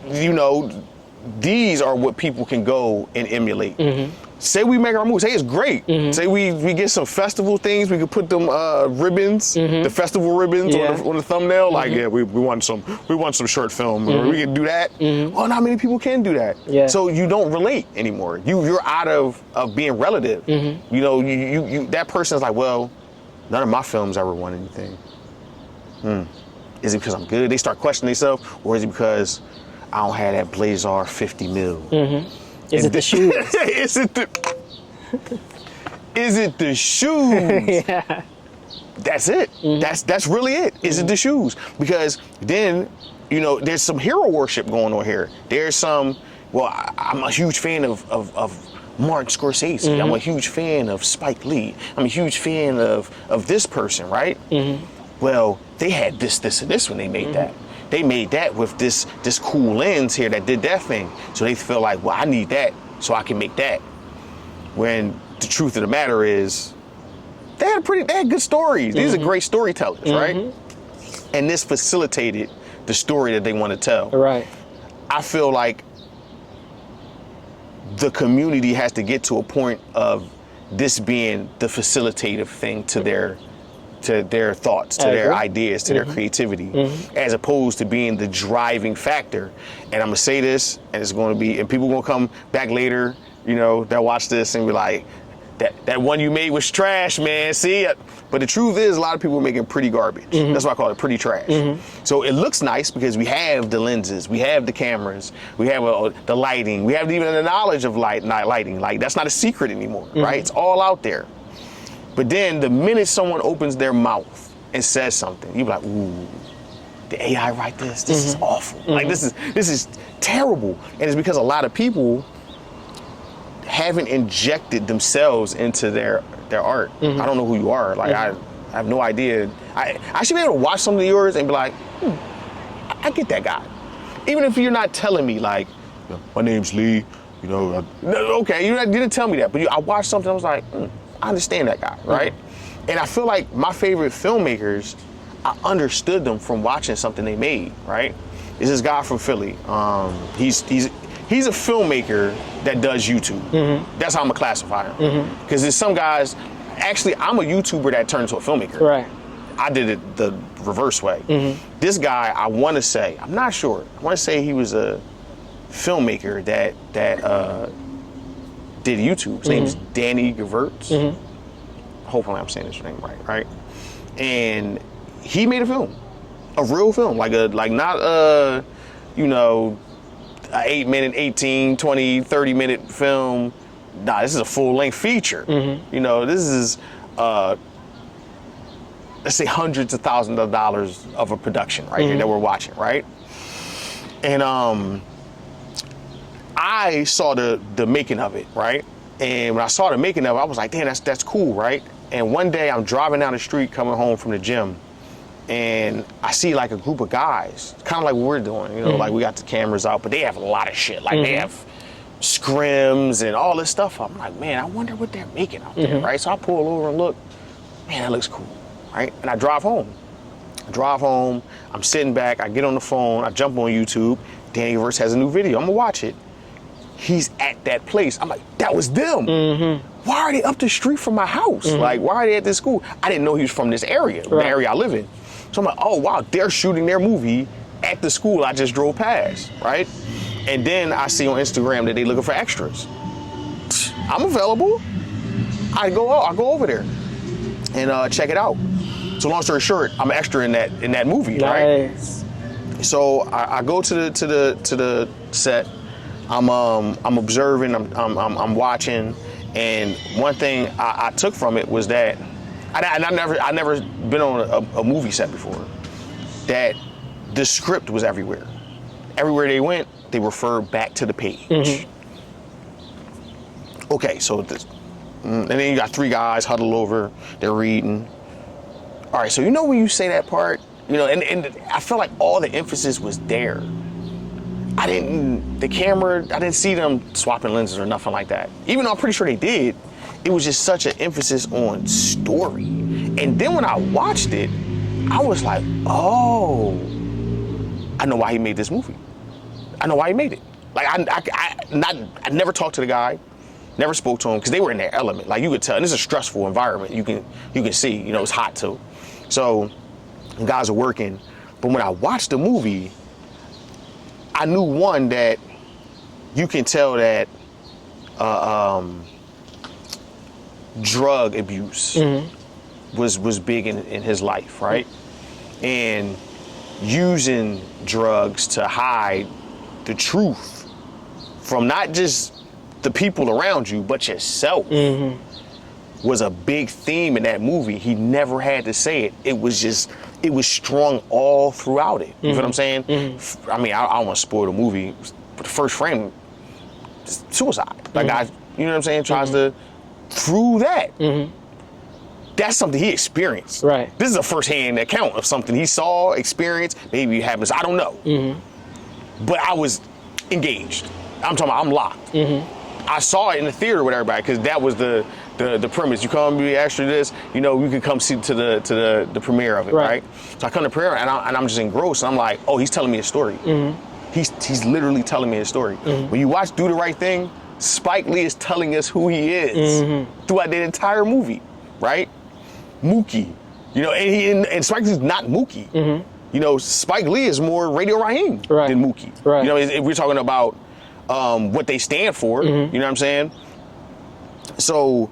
you know, these are what people can go and emulate. Say we make our movies. Say it's great. Say we get some festival things. We could put them ribbons, the festival ribbons on the thumbnail. Like, yeah, we want some short film. Or we can do that. Well, not many people can do that. So you don't relate anymore. You're out of being relative. You know, you that person's like, well, none of my films ever won anything. Is it because I'm good? They start questioning themselves, or is it because I don't have that Blazar 50 mil? Is it the shoes? Is it the shoes? That's it. That's really it. Is it the shoes? Because then, you know, there's some hero worship going on here. There's some, well, I'm a huge fan of Martin Scorsese. I'm a huge fan of Spike Lee. I'm a huge fan of this person, right? Well, they had this, and this when they made that. They made that with this cool lens here that did that thing. So they feel like, well, I need that so I can make that. When the truth of the matter is, they had good stories. These are great storytellers, right? And this facilitated the story that they want to tell. Right. I feel like the community has to get to a point of this being the facilitative thing to their thoughts, to their ideas, to their creativity, as opposed to being the driving factor. And I'm gonna say this, and it's gonna be, and people gonna come back later, you know, they'll watch this and be like, that one you made was trash, man. See, but the truth is, a lot of people are making pretty garbage. That's why I call it pretty trash. So it looks nice because we have the lenses, we have the cameras, we have the lighting, we have even the knowledge of lighting. Like, that's not a secret anymore, right? It's all out there. But then the minute someone opens their mouth and says something, you be like, ooh, the AI write this? This is awful. Like, this is terrible. And it's because a lot of people haven't injected themselves into their art. I don't know who you are. Like, I have no idea. I should be able to watch some of yours and be like, I get that guy. Even if you're not telling me, like, my name's Lee, you know, okay, you didn't tell me that, but I watched something, I was like, I understand that guy, right? And I feel like my favorite filmmakers, I understood them from watching something they made, right? It's this guy from Philly. He's a filmmaker that does YouTube. That's how I'm gonna classify him. Because there's some guys, actually, I'm a YouTuber that turned into a filmmaker. Right. I did it the reverse way. This guy, I wanna say, I'm not sure, I wanna say he was a filmmaker that did YouTube. His name's Danny Gevertz. Hopefully I'm saying his name right? And he made a film, a real film, like not you know, a 8-minute, 18, 20, 30-minute film. Nah, this is a full-length feature. You know, this is, let's say hundreds of thousands of dollars of a production right here that we're watching, right? And I saw the making of it, right? And when I saw the making of it, I was like, damn, that's cool, right? And one day I'm driving down the street coming home from the gym, and I see like a group of guys, kind of like what we're doing, you know, like we got the cameras out, but they have a lot of shit. Like they have scrims and all this stuff. I'm like, man, I wonder what they're making out there, right? So I pull over and look, man, that looks cool, right? And I drive home. I'm sitting back, I get on the phone, I jump on YouTube, Danny Verse has a new video, I'm gonna watch it. He's at that place. I'm like, that was them. Why are they up the street from my house? Like, why are they at this school? I didn't know he was from this area, the area I live in. So I'm like, oh wow, they're shooting their movie at the school I just drove past, right? And then I see on Instagram that they looking for extras. I'm available. I go over there and check it out. So long story short, I'm an extra in that movie, right? So I go to the set. I'm observing. I'm watching. And one thing I took from it was that I never been on a movie set before. That the script was everywhere. Everywhere they went, they referred back to the page. Okay, so this, and then you got 3 guys huddled over. They're reading. All right, so you know when you say that part, you know, and I felt like all the emphasis was there. I didn't see them swapping lenses or nothing like that. Even though I'm pretty sure they did, it was just such an emphasis on story. And then when I watched it, I was like, oh, I know why he made this movie. I know why he made it. Like, I never talked to the guy, never spoke to him, because they were in their element. Like, you could tell, and this is a stressful environment. You can see, you know, it's hot too. So, the guys are working. But when I watched the movie, I knew, one, that you can tell that drug abuse was big in his life, right? And using drugs to hide the truth from not just the people around you, but yourself was a big theme in that movie. He never had to say it. It was strung all throughout it. You know what I'm saying? I mean, I don't want to spoil the movie, but the first frame is suicide. That guy, you know what I'm saying, tries to prove that. That's something he experienced. Right. This is a first-hand account of something he saw, experienced, maybe it happens, I don't know. But I was engaged. I'm talking about, I'm locked. I saw it in the theater with everybody, because that was the premise. You come be extra this, you know, you can come see to the premiere of it, right? So I come to premiere and I'm just engrossed. And I'm like, oh, he's telling me a story. He's literally telling me a story. When you watch Do the Right Thing, Spike Lee is telling us who he is throughout the entire movie, right? Mookie, you know, and Spike Lee's not Mookie. You know, Spike Lee is more Radio Raheem than Mookie. You know, if we're talking about what they stand for, you know what I'm saying? So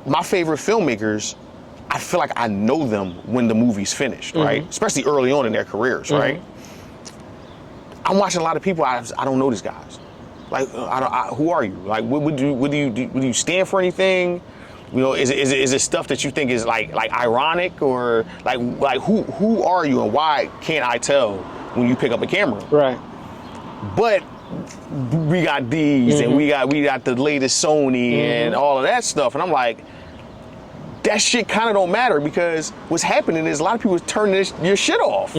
my favorite filmmakers, I feel like I know them when the movie's finished, right? Especially early on in their careers, right? I'm watching a lot of people. I don't know these guys. Like, who are you? Like, what do you stand for anything? You know, is it stuff that you think is like ironic, or like who are you and why can't I tell when you pick up a camera? Right. But we got these and we got the latest Sony and all of that stuff, and I'm like, that shit kind of don't matter, because what's happening is a lot of people turning your shit off.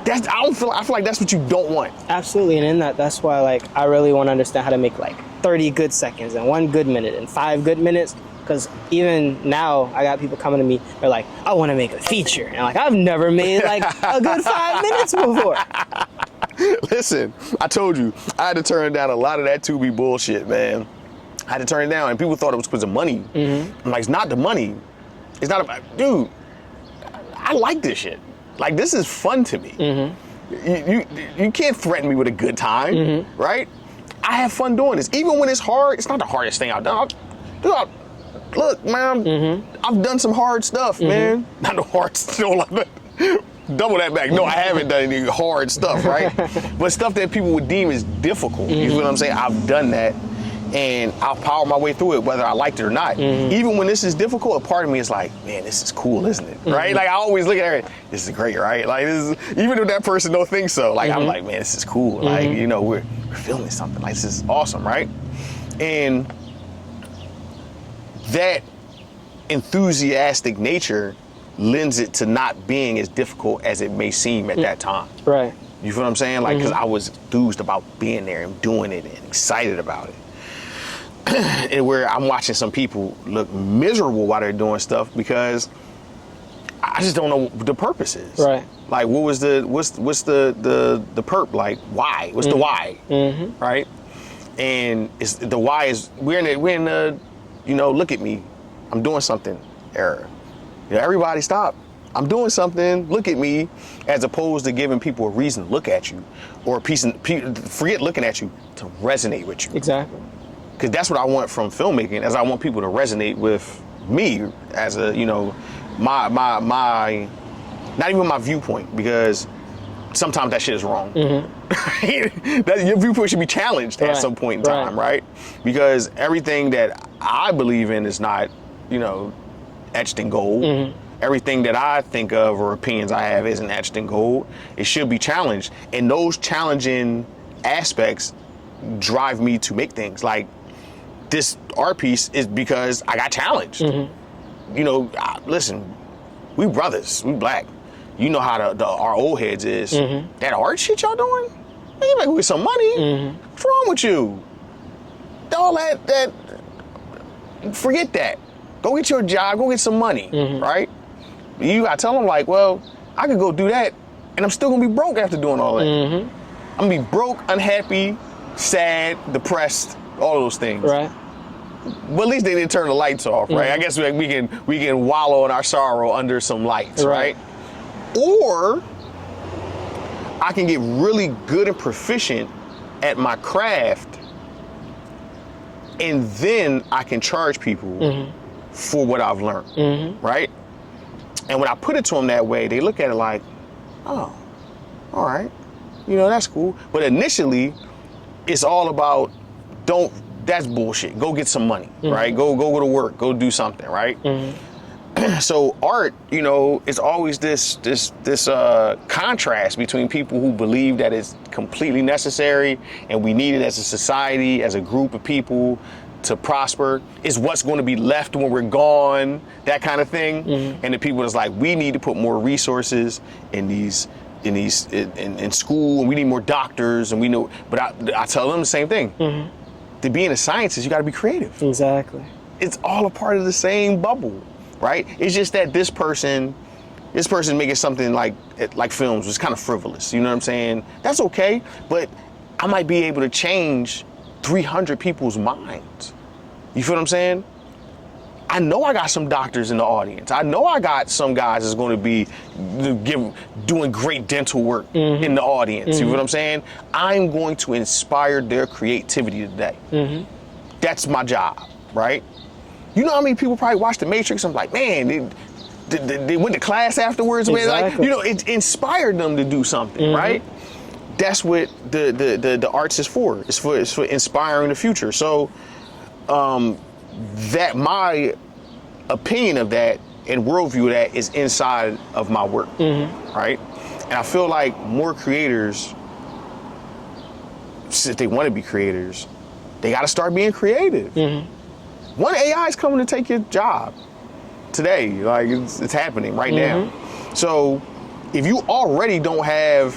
I feel like that's what you don't want. Absolutely, and in that's why, like, I really want to understand how to make like 30 good seconds and 1 good minute and 5 good minutes. Because even now, I got people coming to me, they're like, I want to make a feature. And like, I've never made like a good 5 minutes before. Listen, I told you, I had to turn down a lot of that Tubi bullshit, man. I had to turn it down, and people thought it was because of money. I'm like, it's not the money. It's not about, dude, I like this shit. Like, this is fun to me. You can't threaten me with a good time, right? I have fun doing this. Even when it's hard, it's not the hardest thing I've done. Look, man, I've done some hard stuff, man. Not the hard stuff. Double that back. No, I haven't done any hard stuff, right? But stuff that people would deem as difficult. You know what I'm saying? I've done that, and I'll power my way through it, whether I liked it or not. Even when this is difficult, a part of me is like, man, this is cool, isn't it? Right? Like, I always look at it, this is great, right? Like, this is, even if that person don't think so, like, I'm like, man, this is cool. Like, you know, we're filming something. Like, this is awesome, right? And that enthusiastic nature lends it to not being as difficult as it may seem at that time. Right. You feel what I'm saying? Like, because I was enthused about being there and doing it and excited about it. And where I'm watching some people look miserable while they're doing stuff because I just don't know what the purpose is. Right. Like, what's the perp? Like, why? What's the why? Right? And it's the why is we're in the you know, look at me, I'm doing something era. You know, everybody stop. I'm doing something, look at me, as opposed to giving people a reason to look at you, or forget looking at you, to resonate with you. Exactly. Because that's what I want from filmmaking, as I want people to resonate with me as a, you know, my not even my viewpoint, because sometimes that shit is wrong. Your viewpoint should be challenged at some point in time, right? Because everything that I believe in is not, you know, etched in gold. Everything that I think of or opinions I have isn't etched in gold. It should be challenged. And those challenging aspects drive me to make things. Like, this art piece is because I got challenged. You know, listen, we brothers, we black. You know how our old heads is. That art shit y'all doing? Man, you make get some money. What's wrong with you? All that, forget that. Go get your job, go get some money, right? You gotta tell them, like, well, I could go do that, and I'm still gonna be broke after doing all that. I'm gonna be broke, unhappy, sad, depressed, all of those things. Right. But at least they didn't turn the lights off, right? I guess we can wallow in our sorrow under some lights, right? Or I can get really good and proficient at my craft, and then I can charge people for what I've learned, right? And when I put it to them that way, they look at it like, oh, all right, you know, that's cool. But initially, it's all about, that's bullshit. Go get some money, right? Go to work, go do something, right? So art, you know, it's always this contrast between people who believe that it's completely necessary and we need it as a society, as a group of people to prosper. Is what's going to be left when we're gone, that kind of thing. And the people that's like, we need to put more resources in school, and we need more doctors, and we know. But I tell them the same thing. To be in the sciences, you got to be creative. Exactly. It's all a part of the same bubble. Right? It's just that this person making something like films was kind of frivolous. You know what I'm saying? That's okay, but I might be able to change 300 people's minds. You feel what I'm saying? I know I got some doctors in the audience. I know I got some guys that's going to be doing great dental work in the audience. You feel what I'm saying? I'm going to inspire their creativity today. That's my job, right? You know how many people probably watch The Matrix? I'm like, man, they went to class afterwards. Man, like, you know, it inspired them to do something, right? That's what the arts is for. It's for inspiring the future. So, that my opinion of that and worldview of that is inside of my work, right? And I feel like more creators, if they want to be creators, they got to start being creative. One AI is coming to take your job today. Like, it's happening right now. So if you already don't have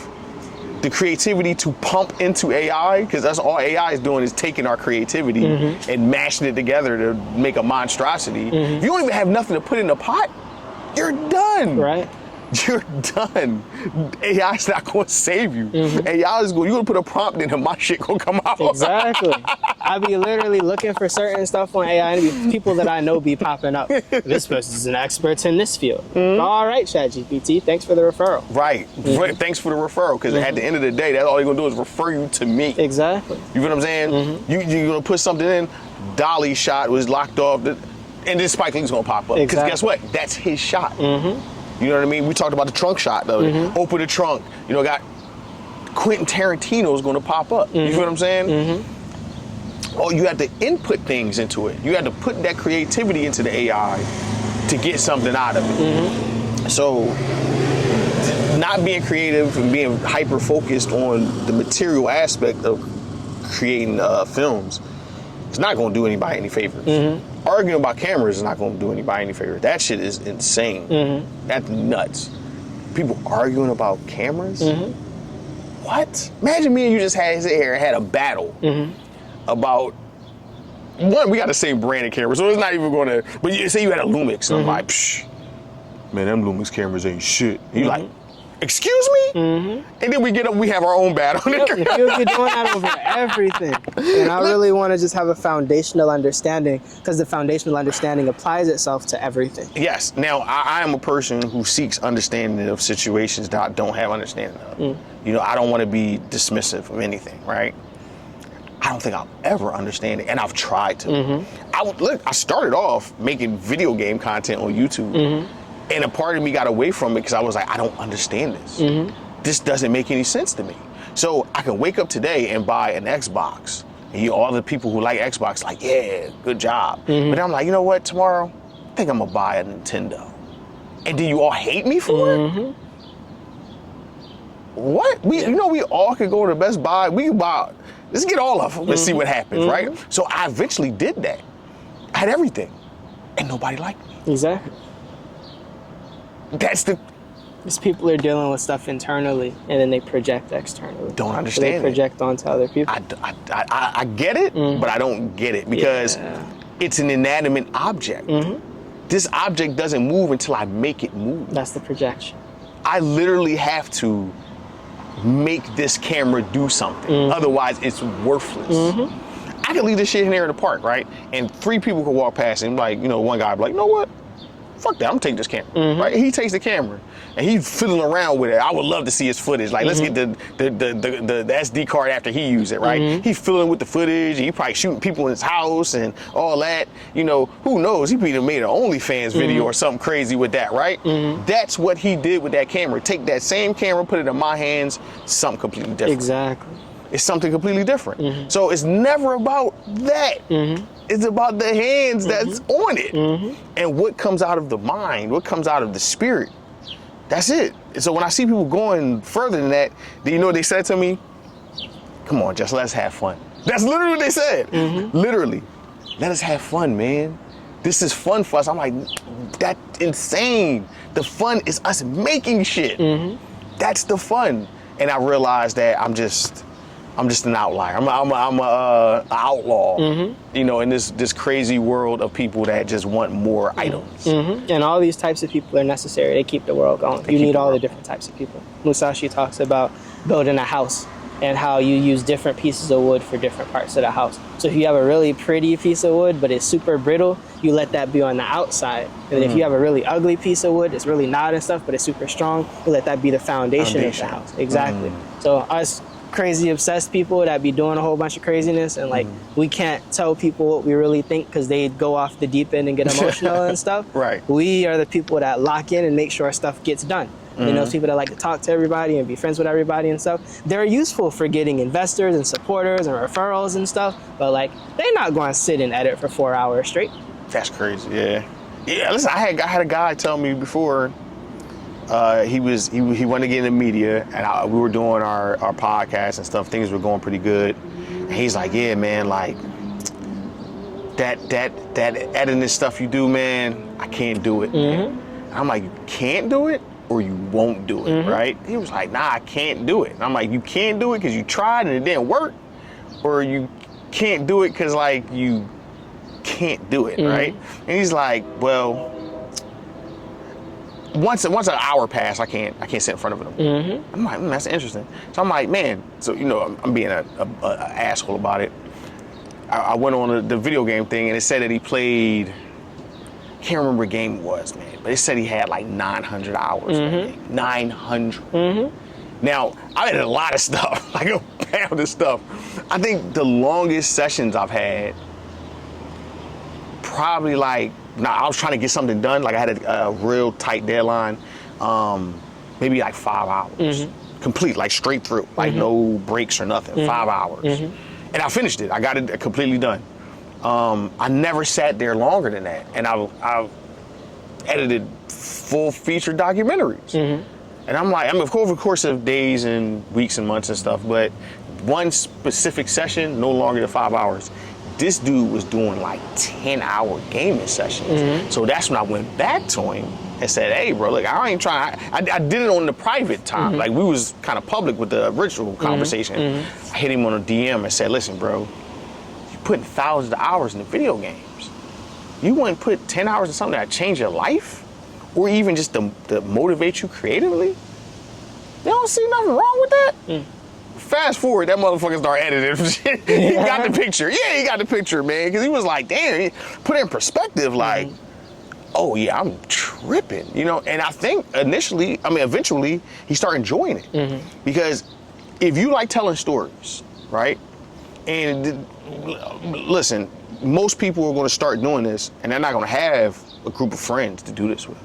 the creativity to pump into AI, because that's all AI is doing, is taking our creativity and mashing it together to make a monstrosity. If you don't even have nothing to put in the pot, you're done. Right. You're done. AI's not going to save you. AI is going, you're going to put a prompt in and my shit going to come out. Exactly. I be literally looking for certain stuff on AI, and people that I know be popping up. This person's an expert in this field. All right, ChatGPT, thanks for the referral. Right. Thanks for the referral, because at the end of the day, that's all they're going to do is refer you to me. Exactly. You know what I'm saying? You're going to put something in, Dolly's shot was locked off, and then Spike Lee's going to pop up. Because guess what? That's his shot. You know what I mean? We talked about the trunk shot, though. Open the trunk. You know, got Quentin Tarantino's going to pop up. You know what I'm saying? Oh, you have to input things into it. You have to put that creativity into the AI to get something out of it. So, not being creative and being hyper focused on the material aspect of creating films, it's not going to do anybody any favors. Arguing about cameras is not going to do anybody any favors. That shit is insane. That's nuts. People arguing about cameras? What? Imagine me and you just had a battle about, one, we got the same brand of camera, so it's not even going to, but you say you had a Lumix, and I'm like, psh, man, them Lumix cameras ain't shit. And you like, excuse me? And then we get up, we have our own battle. You'll be doing that over everything. And I really want to just have a foundational understanding, because the foundational understanding applies itself to everything. Yes. Now, I am a person who seeks understanding of situations that I don't have understanding of. You know, I don't want to be dismissive of anything, right? I don't think I'll ever understand it, and I've tried to. I started off making video game content on YouTube. And a part of me got away from it because I was like, I don't understand this. This doesn't make any sense to me. So I can wake up today and buy an Xbox. And all the people who like Xbox like, yeah, good job. But then I'm like, you know what, tomorrow, I think I'm gonna buy a Nintendo. And then you all hate me for it? What? You know, we all could go to Best Buy. We can buy, let's get all of them. Let's see what happens, right? So I eventually did that. I had everything. And nobody liked me. Exactly. That's the... These people are dealing with stuff internally, and then they project externally. Don't understand They project onto other people. I get it, but I don't get it, because it's an inanimate object. This object doesn't move until I make it move. That's the projection. I literally have to make this camera do something. Otherwise, it's worthless. I can leave this shit in here in the park, right? And 3 people can walk past and like, you know, one guy be like, you know what? Fuck that, I'm gonna take this camera, right? He takes the camera and he's fiddling around with it. I would love to see his footage. Like, let's get the SD card after he used it, right? He's fiddling with the footage, and he probably shooting people in his house and all that. You know, who knows? He probably made an OnlyFans video or something crazy with that, right? That's what he did with that camera. Take that same camera, put it in my hands, something completely different. Exactly. It's something completely different. So it's never about that. It's about the hands that's on it. And what comes out of the mind, what comes out of the spirit. That's it. And so when I see people going further than that, you know what they said to me? Come on, just let's have fun. That's literally what they said. Literally. Let us have fun, man. This is fun for us. I'm like, that's insane. The fun is us making shit. That's the fun. And I realized that I'm just an outlier. I'm a outlaw, you know, in this crazy world of people that just want more items. And all these types of people are necessary. They keep the world going. You need all the different types of people. Musashi talks about building a house and how you use different pieces of wood for different parts of the house. So if you have a really pretty piece of wood, but it's super brittle, you let that be on the outside. And if you have a really ugly piece of wood, it's really not and stuff, but it's super strong, you let that be the foundation. Of the house. Exactly. So us crazy obsessed people that be doing a whole bunch of craziness, and like we can't tell people what we really think because they go off the deep end and get emotional and stuff. Right. We are the people that lock in and make sure stuff gets done. You know, those people that like to talk to everybody and be friends with everybody and stuff. They're useful for getting investors and supporters and referrals and stuff, but like they're not going to sit and edit for 4 hours straight. That's crazy. Yeah. Yeah. Listen, I had a guy tell me before. He wanted to get in the media, and we were doing our podcast and stuff. Things were going pretty good. And he's like, "Yeah, man, like that editing stuff you do, man, I can't do it." And I'm like, "You can't do it, or you won't do it, right?" He was like, "Nah, I can't do it." And I'm like, "You can't do it because you tried and it didn't work, or you can't do it because like you can't do it, right?" And he's like, "Well, once an hour passed, I can't sit in front of them." I'm like, "That's interesting." So I'm like, "Man," so you know, I'm being a asshole about it. I went on the video game thing, and it said that he played. Can't remember what game it was, man, but it said he had like 900 hours. 900. Now I did a lot of stuff, like a pound of stuff. I think the longest sessions I've had, probably like. Now, I was trying to get something done. Like I had a real tight deadline, maybe like 5 hours, complete, like straight through, like no breaks or nothing, 5 hours. And I finished it. I got it completely done. I never sat there longer than that. And I've edited full feature documentaries. And I'm like, of course, over the course of days and weeks and months and stuff, but one specific session, no longer than 5 hours. This dude was doing like 10-hour gaming sessions. So that's when I went back to him and said, "Hey, bro, look, I ain't trying." I did it on the private time. Like we was kind of public with the original conversation. I hit him on a DM and said, "Listen, bro, you putting thousands of hours into video games. You wouldn't put 10 hours in something that changed your life, or even just to motivate you creatively? You don't see nothing wrong with that?" Fast forward, that motherfucker started editing. He got the picture. Yeah, he got the picture, man. Because he was like, damn, he put it in perspective, like, oh yeah, I'm tripping, you know? And I think eventually, he started enjoying it. Because if you like telling stories, right? And listen, most people are going to start doing this, and they're not going to have a group of friends to do this with.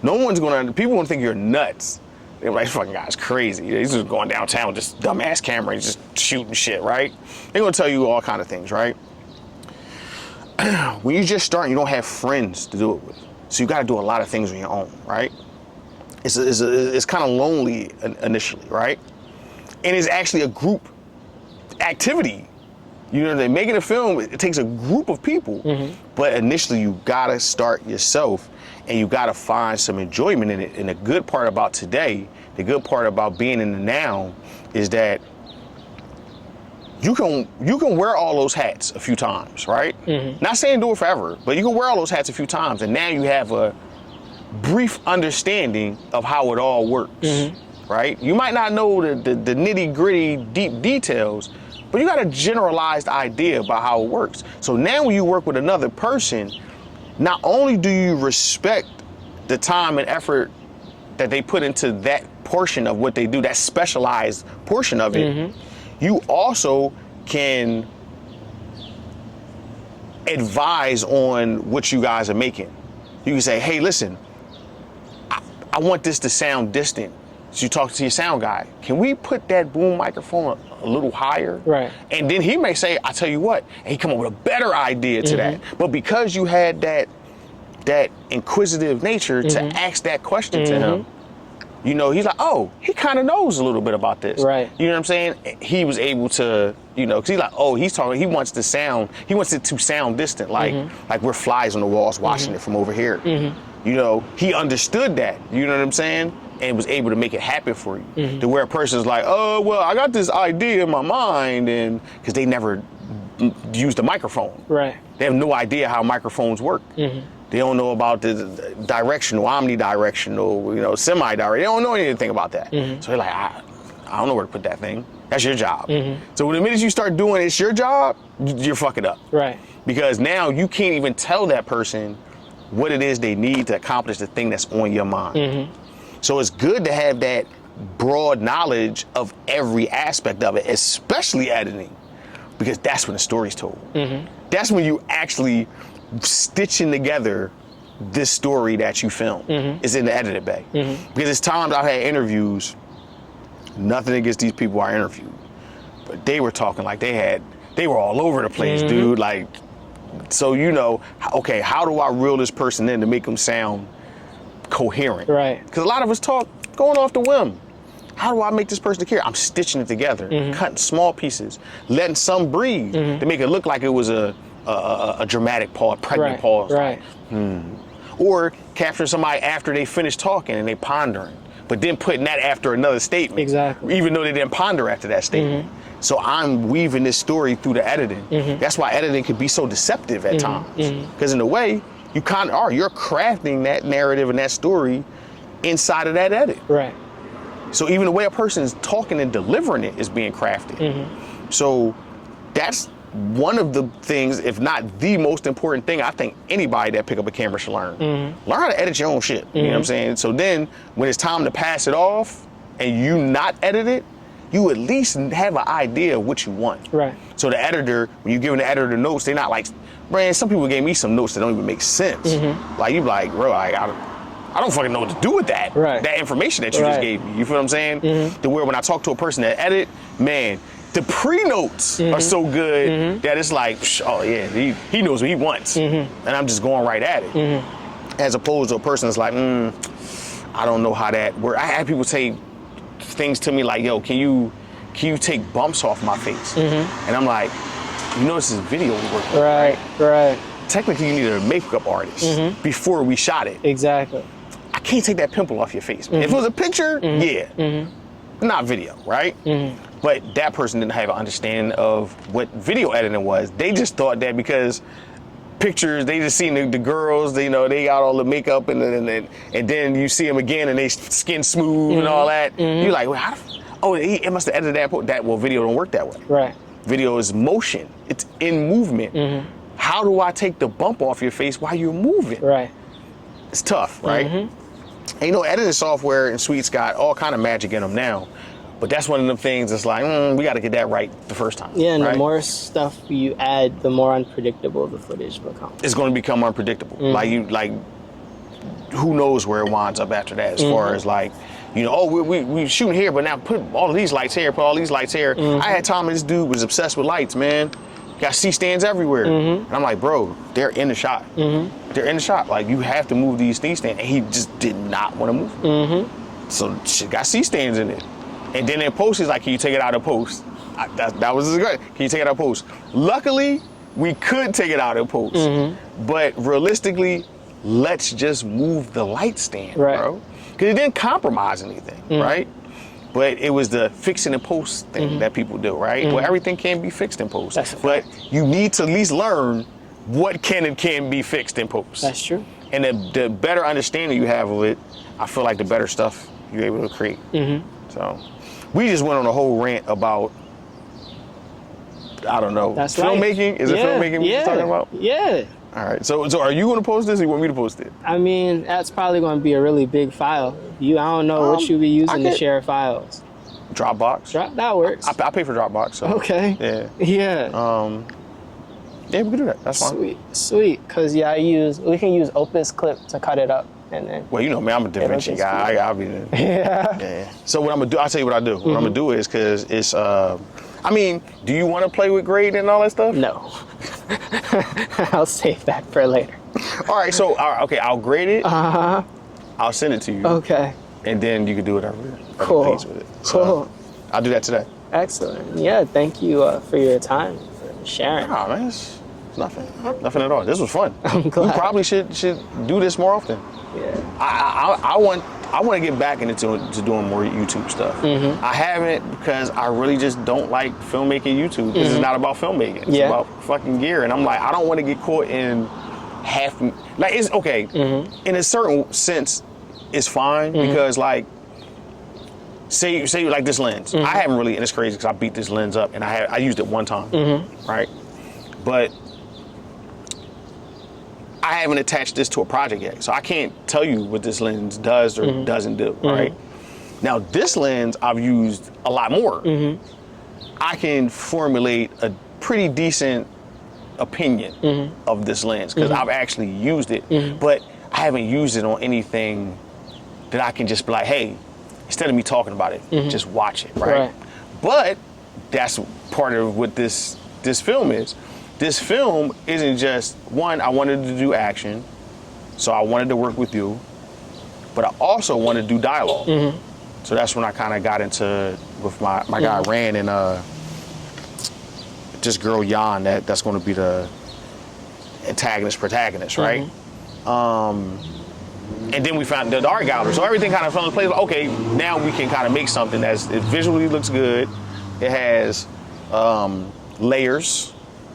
No one's going to, people going to think you're nuts. They're like, "This fucking guy's crazy. He's just going downtown with this dumbass camera and just shooting shit," right? They're gonna tell you all kind of things, right? When you just start, you don't have friends to do it with. So you gotta do a lot of things on your own, right? It's kind of lonely initially, right? And it's actually a group activity. You know, they're making a film, it takes a group of people, but initially you gotta start yourself. And you gotta find some enjoyment in it. And the good part about today, the good part about being in the now, is that you can wear all those hats a few times, right? Not saying do it forever, but you can wear all those hats a few times, and now you have a brief understanding of how it all works, right? You might not know the nitty gritty deep details, but you got a generalized idea about how it works. So now when you work with another person, not only do you respect the time and effort that they put into that portion of what they do, that specialized portion of it, you also can advise on what you guys are making. You can say, "Hey, listen, I want this to sound distant." So you talk to your sound guy. "Can we put that boom microphone a little higher?" Right. And then he may say, "I tell you what," and he come up with a better idea to that. But because you had that inquisitive nature to ask that question to him, you know, he's like, "Oh, he kind of knows a little bit about this." Right. You know what I'm saying? He was able to, you know, because he's like, "Oh, he wants it to sound distant, like we're flies on the walls watching it from over here." You know, he understood that, you know what I'm saying? And was able to make it happen for you. To where a person's like, "Oh, well, I got this idea in my mind," and because they never used a microphone. Right. They have no idea how microphones work. They don't know about the directional, omnidirectional, you know, semi-direct. They don't know anything about that. So they're like, I don't know where to put that thing. That's your job. So the minute you start doing it's your job, you're fucking up. Right. Because now you can't even tell that person what it is they need to accomplish the thing that's on your mind. So it's good to have that broad knowledge of every aspect of it, especially editing, because that's when the story's told. That's when you actually stitching together this story that you film is in the edited bay. Because it's times I've had interviews, nothing against these people I interviewed, but they were talking like they were all over the place, dude. Like, so okay, how do I reel this person in to make them sound coherent? Right. Because a lot of us talk going off the whim. How do I make this person care? I'm stitching it together, cutting small pieces, letting some breathe to make it look like it was a dramatic pause, pregnant pause. Right. Or capturing somebody after they finish talking and they pondering, but then putting that after another statement. Exactly. Even though they didn't ponder after that statement. So I'm weaving this story through the editing. That's why editing can be so deceptive at times. Because in a way, you kind of are. You're crafting that narrative and that story inside of that edit. Right. So even the way a person is talking and delivering it is being crafted. So that's one of the things, if not the most important thing, I think anybody that pick up a camera should learn. Learn how to edit your own shit. You know what I'm saying? So then when it's time to pass it off and you not edit it, you at least have an idea of what you want. Right. So the editor, when you're giving the editor notes, they're not like, man, some people gave me some notes that don't even make sense. Like, you be like, bro, I don't fucking know what to do with that. Right. That information that you just gave me. You feel what I'm saying? To where when I talk to a person that edit, man, the pre-notes are so good that it's like, oh yeah, he knows what he wants. And I'm just going right at it. As opposed to a person that's like, I don't know how that works. I had people say things to me like, yo, can you take bumps off my face? And I'm like, this is video we're working with, right? Technically, you need a makeup artist before we shot it. Exactly. I can't take that pimple off your face, man. If it was a picture, yeah. Not video, right? But that person didn't have an understanding of what video editing was. They just thought that because pictures, they just seen the girls, they got all the makeup and then you see them again and they skin smooth and all that. You're like, well, it must have edited that. Well, video don't work that way. Right. Video is motion. It's in movement. How do I take the bump off your face while you're moving? Right. It's tough, right? And editing software and suites got all kind of magic in them now. But that's one of the things that's like, we got to get that right the first time. Yeah, and right? the more stuff you add, the more unpredictable the footage becomes. It's going to become unpredictable. Like who knows where it winds up after that? As far as like, we shooting here, but now put all of these lights here, put all these lights here. I had time this dude was obsessed with lights, man. Got C-stands everywhere. And I'm like, bro, they're in the shot. They're in the shot. Like, you have to move these C-stands. And he just did not want to move them. So shit got C-stands in it. And then in post, he's like, can you take it out of post? That was good. Can you take it out of post? Luckily, we could take it out of post. But realistically, let's just move the light stand, bro. Because it didn't compromise anything, right? But it was the fixing and post thing that people do, right? Well, everything can be fixed in post. But you need to at least learn what can and can't be fixed in post. That's true. And the better understanding you have of it, I feel like the better stuff you're able to create. So we just went on a whole rant about, I don't know, That's filmmaking? Is it filmmaking we're talking about? Yeah. All right. So are you going to post this or you want me to post it? I mean, that's probably going to be a really big file. I don't know what you'll be using to share files. Dropbox. That works. I pay for Dropbox. So. Okay. Yeah. Yeah. Yeah, we can do that. That's fine. Sweet. Because, we can use Opus Clip to cut it up. And then. Well, me, I'm a DaVinci guy. I'll be there. Yeah. So what I'm going to do, I'll tell you what I do. What I'm going to do is, because it's, do you want to play with grade and all that stuff? No. I'll save that for later. All right, so, okay, I'll grade it. I'll send it to you. Okay. And then you can do whatever cool. please with it. So I'll do that today. Excellent. Yeah, thank you for your time, for sharing. Oh, man, it's nothing. Nothing at all. This was fun. I'm glad. We probably should do this more often. Yeah. I want to get back into doing more YouTube stuff. I haven't because I really just don't like filmmaking YouTube. This is not about filmmaking. It's about fucking gear. And I'm like, I don't want to get caught in it's okay. In a certain sense, it's fine because like, say like this lens. I haven't really, and it's crazy because I beat this lens up and I used it one time, right? But I haven't attached this to a project yet, so I can't tell you what this lens does or doesn't do, right? Now this lens I've used a lot more. I can formulate a pretty decent opinion of this lens because I've actually used it, but I haven't used it on anything that I can just be like, hey, instead of me talking about it, just watch it, right? But that's part of what this film is. This film isn't just, one, I wanted to do action, so I wanted to work with you, but I also wanted to do dialogue. So that's when I kind of got into, with my guy Rand and this girl Yan, that's going to be the protagonist, right? And then we found the art gallery. So everything kind of fell into place. Okay, now we can kind of make something it visually looks good. It has layers,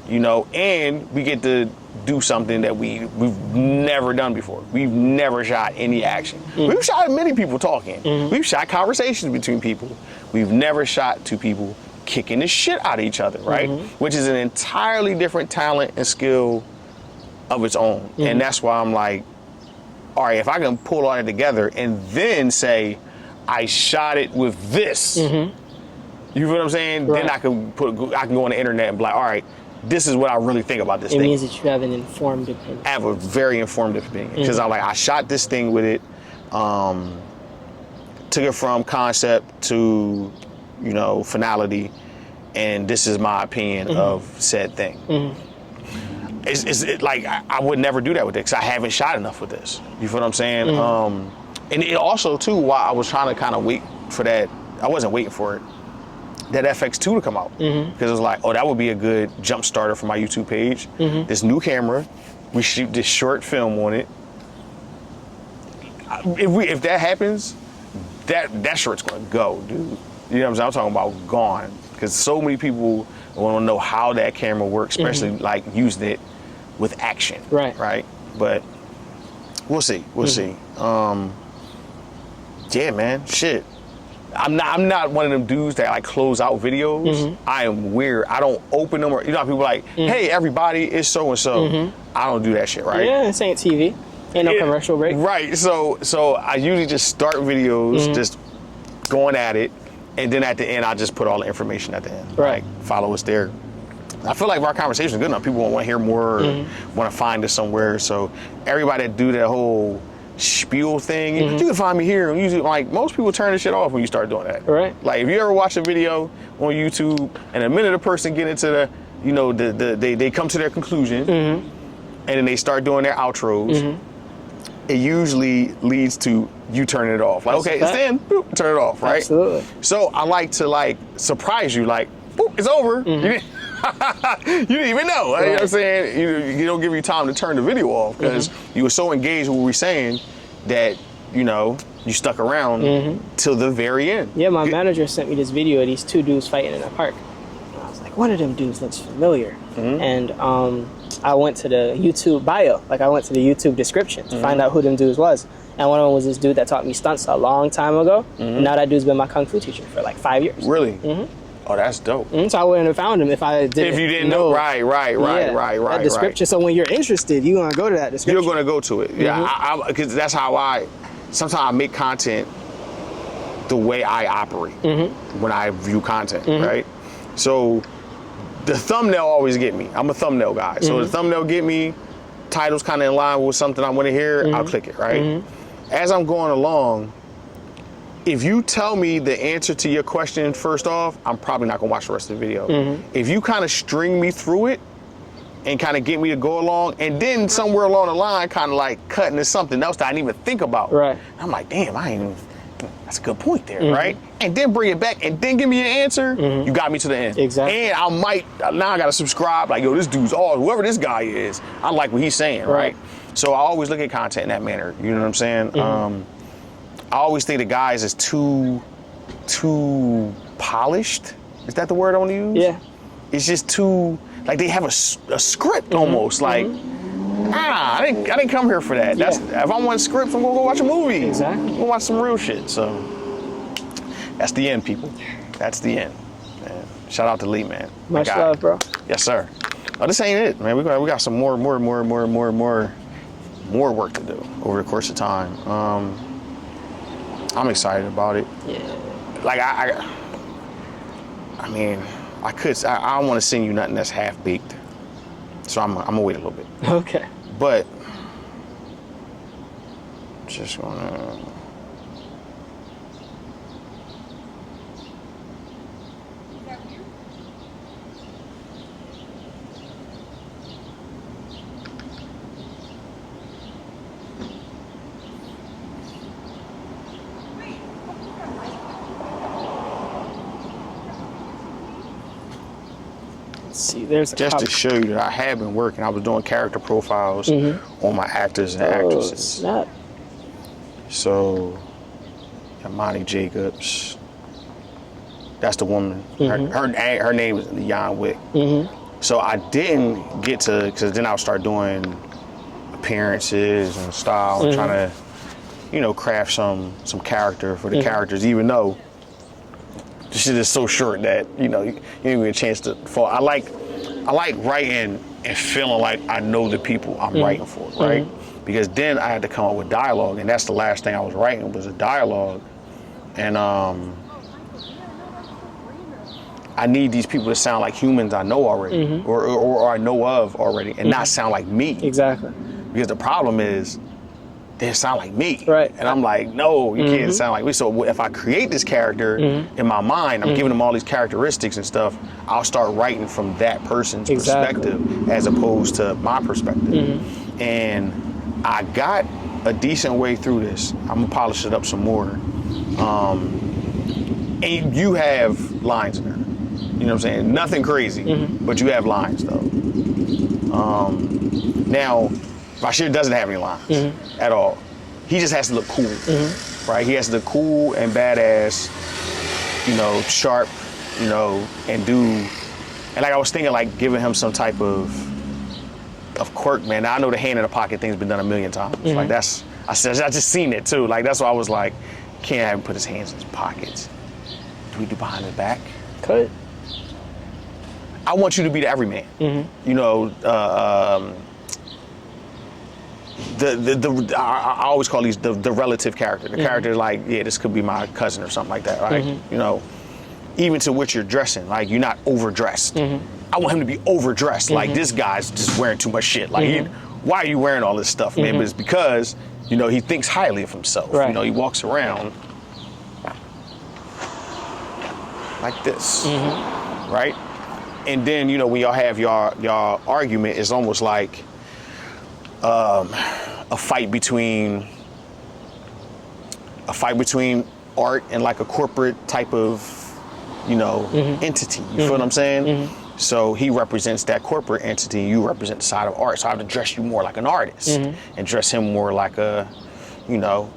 you know, and we get to do something that we've never done before. We've never shot any action. We've shot many people talking. We've shot conversations between people. We've never shot two people kicking the shit out of each other, right? Which is an entirely different talent and skill of its own. And that's why I'm like, all right, if I can pull all that together and then say, I shot it with this, you feel what I'm saying? Then I can go on the internet and be like, all right, this is what I really think about this thing. It means that you have an informed opinion. I have a very informed opinion because I'm like, I shot this thing with it, took it from concept to, you know, finality, and this is my opinion of said thing. It's like I would never do that with it because I haven't shot enough with this. You feel what I'm saying? And it also too, while I was trying to kind of wait for that, I wasn't waiting for it, that FX2 to come out, because it was like, oh, that would be a good jump starter for my YouTube page. This new camera, we shoot this short film on it. If that happens, that short's gonna go, dude. You know what I'm saying? I'm talking about gone, because so many people want to know how that camera works, especially like using it with action, right? But we'll see. Yeah, man, shit. I'm not one of them dudes that like close out videos. I am weird. I don't open them, or you know how people like, hey everybody, it's so and so. I don't do that shit, right? Yeah, this ain't TV. Ain't no commercial break. Right. So I usually just start videos, just going at it, and then at the end I just put all the information at the end. Right. Like, follow us there. I feel like if our conversation is good enough, people want to hear more, want to find us somewhere. So everybody that do that whole spiel thing, you can find me here. And usually, like, most people turn this shit off when you start doing that. Right. Like, if you ever watch a video on YouTube and the minute a person get into the, you know, they come to their conclusion and then they start doing their outros, it usually leads to you turning it off. Like, okay, it's in, boop, turn it off, right? Absolutely. So I like to like surprise you, like, boop, it's over. You didn't even know. Right. You know what I'm saying? You don't give you time to turn the video off because you were so engaged with what we're saying that, you know, you stuck around till the very end. Yeah, my manager sent me this video of these two dudes fighting in a park. And I was like, one of them dudes looks familiar. And I went to the YouTube bio, like I went to the YouTube description to find out who them dudes was. And one of them was this dude that taught me stunts a long time ago. And now that dude's been my Kung Fu teacher for like 5 years. Really? Oh, that's dope. So I wouldn't have found him if I didn't. If you didn't know. Right. That description. So when you're interested, you're gonna go to that description. You're gonna go to it. Yeah, because that's how sometimes I make content the way I operate when I view content, right? So the thumbnail always get me. I'm a thumbnail guy. So the thumbnail get me, title's kind of in line with something I want to hear, I'll click it, right? As I'm going along, if you tell me the answer to your question first off, I'm probably not gonna watch the rest of the video. If you kind of string me through it and kind of get me to go along, and then somewhere along the line kind of like cut into something else that I didn't even think about. Right. I'm like, damn, that's a good point there, right? And then bring it back and then give me an answer, you got me to the end. Exactly. And now I gotta subscribe, like, yo, this dude's whoever this guy is, I like what he's saying, right? So I always look at content in that manner, you know what I'm saying? I always think the guys is too polished. Is that the word I want to use? Yeah. It's just too, like they have a script almost. Like, I didn't come here for that. That's if I want scripts, I'm gonna go watch a movie. Exactly. I'm gonna watch some real shit. So that's the end, people. That's the end. Man. Shout out to Lee, man. Much love, bro. Yes, sir. Oh, this ain't it, man. We got some more work to do over the course of time. I'm excited about it. Yeah. Like I mean, I don't want to send you nothing that's half baked, so I'm gonna wait a little bit. Okay. But just gonna. See, there's Just to show you that I have been working. I was doing character profiles on my actors and actresses. Snap. So, Imani Jacobs, that's the woman. Her name is Jan Wick. So I didn't get to, because then I'll start doing appearances and style and trying to, craft some character for the characters, even though the shit is so short that you don't even get a chance to fall. I like writing and feeling like I know the people I'm writing for, right? Because then I had to come up with dialogue, and that's the last thing I was writing was a dialogue, and I need these people to sound like humans I know already, or I know of already, and not sound like me. Exactly. Because the problem is, they sound like me. Right. And I'm like, no, you can't sound like me. So if I create this character in my mind, I'm giving them all these characteristics and stuff, I'll start writing from that person's perspective as opposed to my perspective. And I got a decent way through this. I'm gonna polish it up some more. And you have lines in there. You know what I'm saying? Nothing crazy, but you have lines though. Now, Bashir doesn't have any lines at all. He just has to look cool, right? He has to look cool and badass, sharp, and do. And like I was thinking, like giving him some type of quirk, man. Now, I know the hand in the pocket thing's been done a million times. Like I just seen it too. Like that's why I was like, can't have him put his hands in his pockets. Do we do behind his back? Could. I want you to be the everyman. I always call these the relative character. The character is like, yeah, this could be my cousin or something like that, right? Even to which you're dressing, like you're not overdressed. I want him to be overdressed. Like this guy's just wearing too much shit. Like, why are you wearing all this stuff, man? But it's because he thinks highly of himself. Right. He walks around like this, right? And then when y'all have y'all argument, it's almost like a fight between art and like a corporate type of entity. You feel what I'm saying? So he represents that corporate entity, you represent the side of art. So I have to dress you more like an artist and dress him more like a like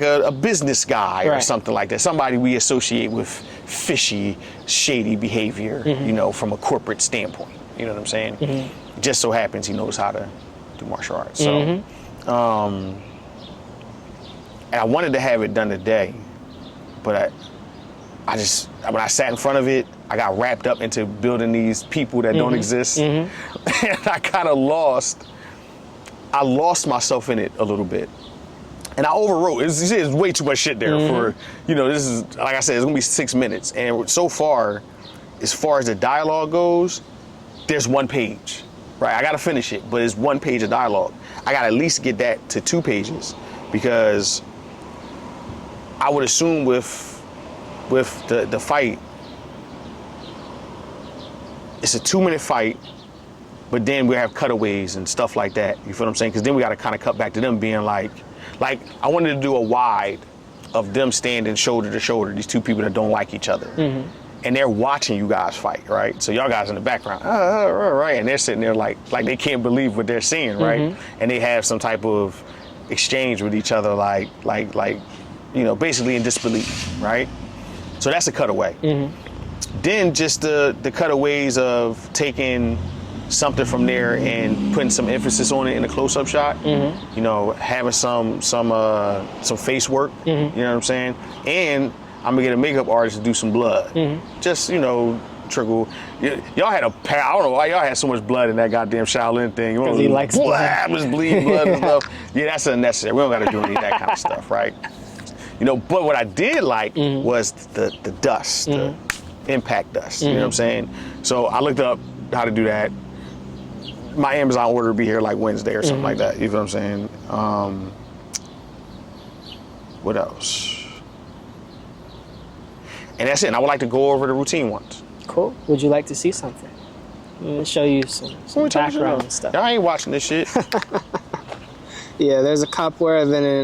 a business guy or something like that. Somebody we associate with fishy, shady behavior, from a corporate standpoint. You know what I'm saying? It just so happens he knows how to do martial arts. So, and I wanted to have it done today, but I just, when I sat in front of it, I got wrapped up into building these people that don't exist. And I kind of lost myself in it a little bit. And I overwrote. It's way too much shit there for, this is, like I said, it's gonna be 6 minutes. And so far as the dialogue goes, there's 1 page, right? I gotta finish it, but it's 1 page of dialogue. I gotta at least get that to 2 pages because I would assume with the fight, it's a 2-minute fight, but then we have cutaways and stuff like that. You feel what I'm saying? Because then we gotta kind of cut back to them being like I wanted to do a wide of them standing shoulder to shoulder, these 2 people that don't like each other. And they're watching you guys fight, right? So y'all guys in the background, right? And they're sitting there like they can't believe what they're seeing, right? And they have some type of exchange with each other, like basically in disbelief, right? So that's a cutaway. Then just the cutaways of taking something from there and putting some emphasis on it in a close-up shot. Having some face work. You know what I'm saying? And I'm gonna get a makeup artist to do some blood. Just trickle. Y'all had I don't know why y'all had so much blood in that goddamn Shaolin thing. Because he likes blood. Was bleeding blood and stuff. Yeah, that's unnecessary. We don't gotta do any of that kind of stuff, right? You know, but what I did like was the dust, the impact dust. You know what I'm saying? So I looked up how to do that. My Amazon order will be here like Wednesday or something like that. You know what I'm saying? What else? And that's it. And I would like to go over the routine ones. Cool. Would you like to see something? Let me show you some background and stuff. Y'all ain't watching this shit. Yeah, there's a cup where I've been in